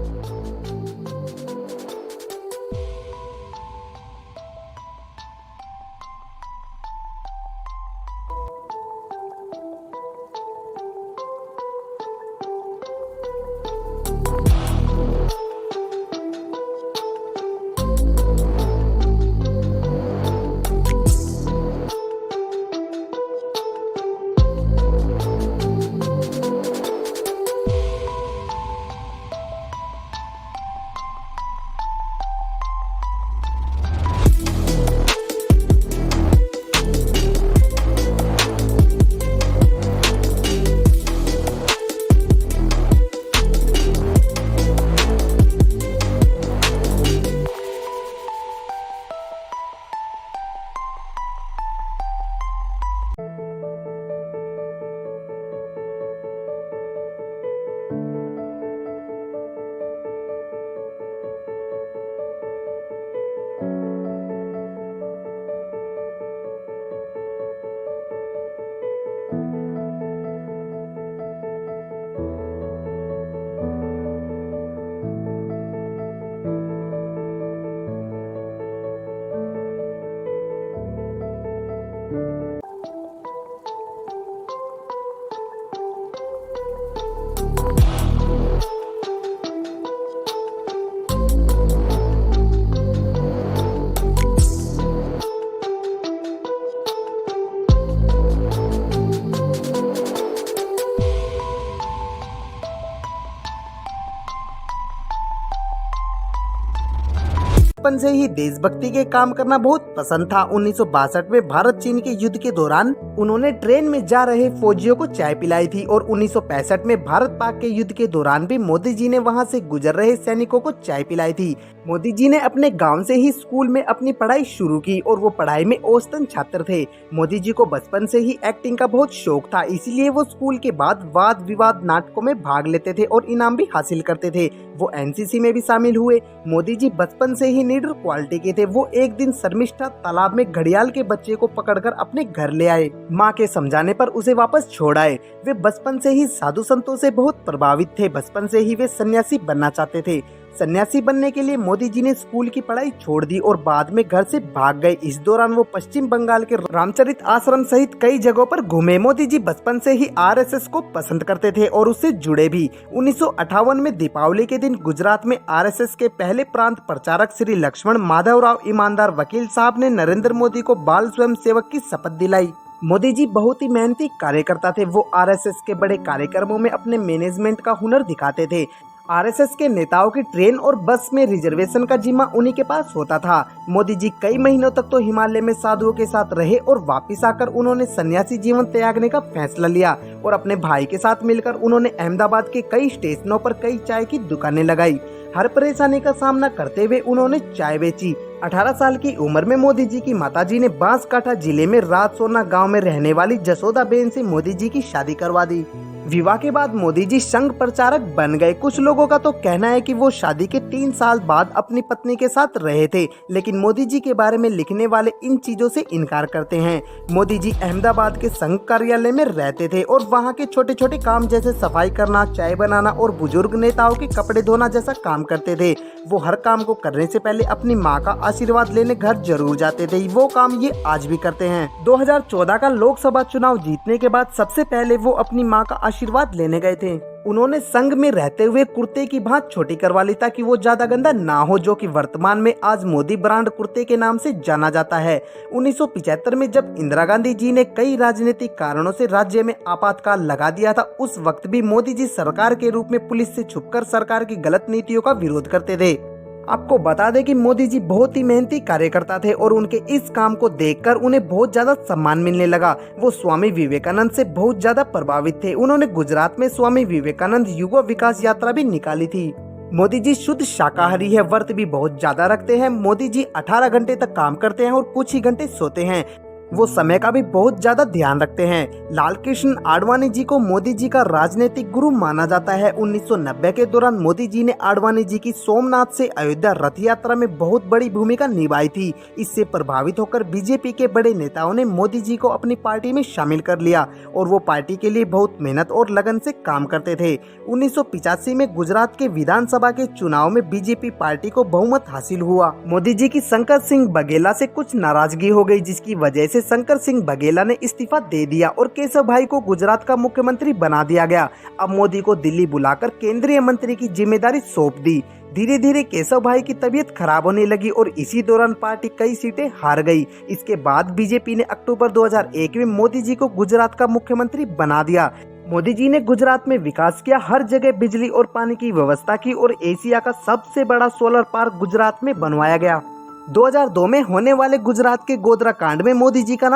बचपन से ही देशभक्ति के काम करना बहुत पसंद था। 1962 में भारत चीन के युद्ध के दौरान उन्होंने ट्रेन में जा रहे फौजियों को चाय पिलाई थी और 1965 में भारत पाक के युद्ध के दौरान भी मोदी जी ने वहां से गुजर रहे सैनिकों को चाय पिलाई थी। मोदी जी ने अपने गांव से ही स्कूल में अपनी पढ़ाई शुरू की और वो पढ़ाई में औसतन छात्र थे। मोदी जी को बचपन से ही एक्टिंग का बहुत शौक था, इसीलिए वो स्कूल के बाद वाद विवाद नाटकों में भाग लेते थे और इनाम भी हासिल करते थे। वो एनसीसी में भी शामिल हुए। मोदी जी बचपन से ही लीडर क्वालिटी के थे। वो एक दिन शर्मिष्ठा तालाब में घड़ियाल के बच्चे को पकड़कर अपने घर ले आए। माँ के समझाने पर उसे वापस छोड़ आए। वे बचपन से ही साधु संतों से बहुत प्रभावित थे। बचपन से ही वे सन्यासी बनना चाहते थे। सन्यासी बनने के लिए मोदी जी ने स्कूल की पढ़ाई छोड़ दी और बाद में घर से भाग गए। इस दौरान वो पश्चिम बंगाल के रामचरित आश्रम सहित कई जगहों पर घूमे। मोदी जी बचपन से ही आरएसएस को पसंद करते थे और उससे जुड़े भी। 1958 में दीपावली के दिन गुजरात में आरएसएस के पहले प्रांत प्रचारक श्री लक्ष्मण माधवराव ईमानदार वकील साहब ने नरेंद्र मोदी को बाल स्वयं सेवक की शपथ दिलाई। मोदी जी बहुत ही मेहनती कार्यकर्ता थे। वो आरएसएस के बड़े कार्यक्रमों में अपने मैनेजमेंट का हुनर दिखाते थे। आरएसएस के नेताओं की ट्रेन और बस में रिजर्वेशन का जिम्मा उन्हीं के पास होता था। मोदी जी कई महीनों तक तो हिमालय में साधुओं के साथ रहे और वापस आकर उन्होंने सन्यासी जीवन त्यागने का फैसला लिया और अपने भाई के साथ मिलकर उन्होंने अहमदाबाद के कई स्टेशनों पर कई चाय की दुकानें लगाई। हर परेशानी का सामना करते हुए उन्होंने चाय बेची। 18 साल की उम्र में मोदी जी की माताजी ने बांसकाठा जिले में राजसोना गांव में रहने वाली जसोदा बेन से मोदी जी की शादी करवा दी। विवाह के बाद मोदी जी संघ प्रचारक बन गए। कुछ लोगों का तो कहना है कि वो शादी के 3 साल बाद अपनी पत्नी के साथ रहे थे, लेकिन मोदी जी के बारे में लिखने वाले इन चीजों से इनकार करते हैं। मोदी जी अहमदाबाद के संघ कार्यालय में रहते थे और वहाँ के छोटे छोटे काम जैसे सफाई करना, चाय बनाना और बुजुर्ग नेताओं के कपड़े धोना जैसा काम करते थे। वो हर काम को करने से पहले अपनी माँ का आशीर्वाद लेने घर जरूर जाते थे। वो काम ये आज भी करते हैं। 2014 का लोकसभा चुनाव जीतने के बाद सबसे पहले वो अपनी माँ का आशीर्वाद लेने गए थे। उन्होंने संघ में रहते हुए कुर्ते की भांज छोटी करवा ली ताकि वो ज्यादा गंदा ना हो, जो कि वर्तमान में आज मोदी ब्रांड कुर्ते के नाम से जाना जाता है। 1975 में जब इंदिरा गांधी जी ने कई राजनीतिक कारणों से राज्य में आपातकाल लगा दिया था, उस वक्त भी मोदी जी सरकार के रूप में पुलिस से छुपकर सरकार की गलत नीतियों का विरोध करते थे। आपको बता दें कि मोदी जी बहुत ही मेहनती कार्यकर्ता थे और उनके इस काम को देखकर उन्हें बहुत ज्यादा सम्मान मिलने लगा। वो स्वामी विवेकानंद से बहुत ज्यादा प्रभावित थे। उन्होंने गुजरात में स्वामी विवेकानंद युवा विकास यात्रा भी निकाली थी। मोदी जी शुद्ध शाकाहारी है, व्रत भी बहुत ज्यादा रखते हैं। मोदी जी 18 घंटे तक काम करते हैं और कुछ ही घंटे सोते हैं। वो समय का भी बहुत ज्यादा ध्यान रखते हैं। लाल कृष्ण आडवाणी जी को मोदी जी का राजनीतिक गुरु माना जाता है। 1990 के दौरान मोदी जी ने आडवाणी जी की सोमनाथ से अयोध्या रथ यात्रा में बहुत बड़ी भूमिका निभाई थी। इससे प्रभावित होकर बीजेपी के बड़े नेताओं ने मोदी जी को अपनी पार्टी में शामिल कर लिया और वो पार्टी के लिए बहुत मेहनत और लगन से काम करते थे। 1985 में गुजरात के विधानसभा के चुनाव में बीजेपी पार्टी को बहुमत हासिल हुआ। मोदी जी की शंकर सिंह बघेला से कुछ नाराजगी हो गई, जिसकी वजह से शंकर सिंह बघेला ने इस्तीफा दे दिया और केशव भाई को गुजरात का मुख्यमंत्री बना दिया गया। अब मोदी को दिल्ली बुलाकर केंद्रीय मंत्री की जिम्मेदारी सौंप दी। धीरे धीरे केशव भाई की तबीयत खराब होने लगी और इसी दौरान पार्टी कई सीटें हार गई। इसके बाद बीजेपी ने अक्टूबर 2001 में मोदी जी को गुजरात का मुख्यमंत्री बना दिया। मोदी जी ने गुजरात में विकास किया, हर जगह बिजली और पानी की व्यवस्था की और एशिया का सबसे बड़ा सोलर पार्क गुजरात में बनवाया गया। 2002 में होने वाले गुजरात के गोधरा कांड में मोदी जी का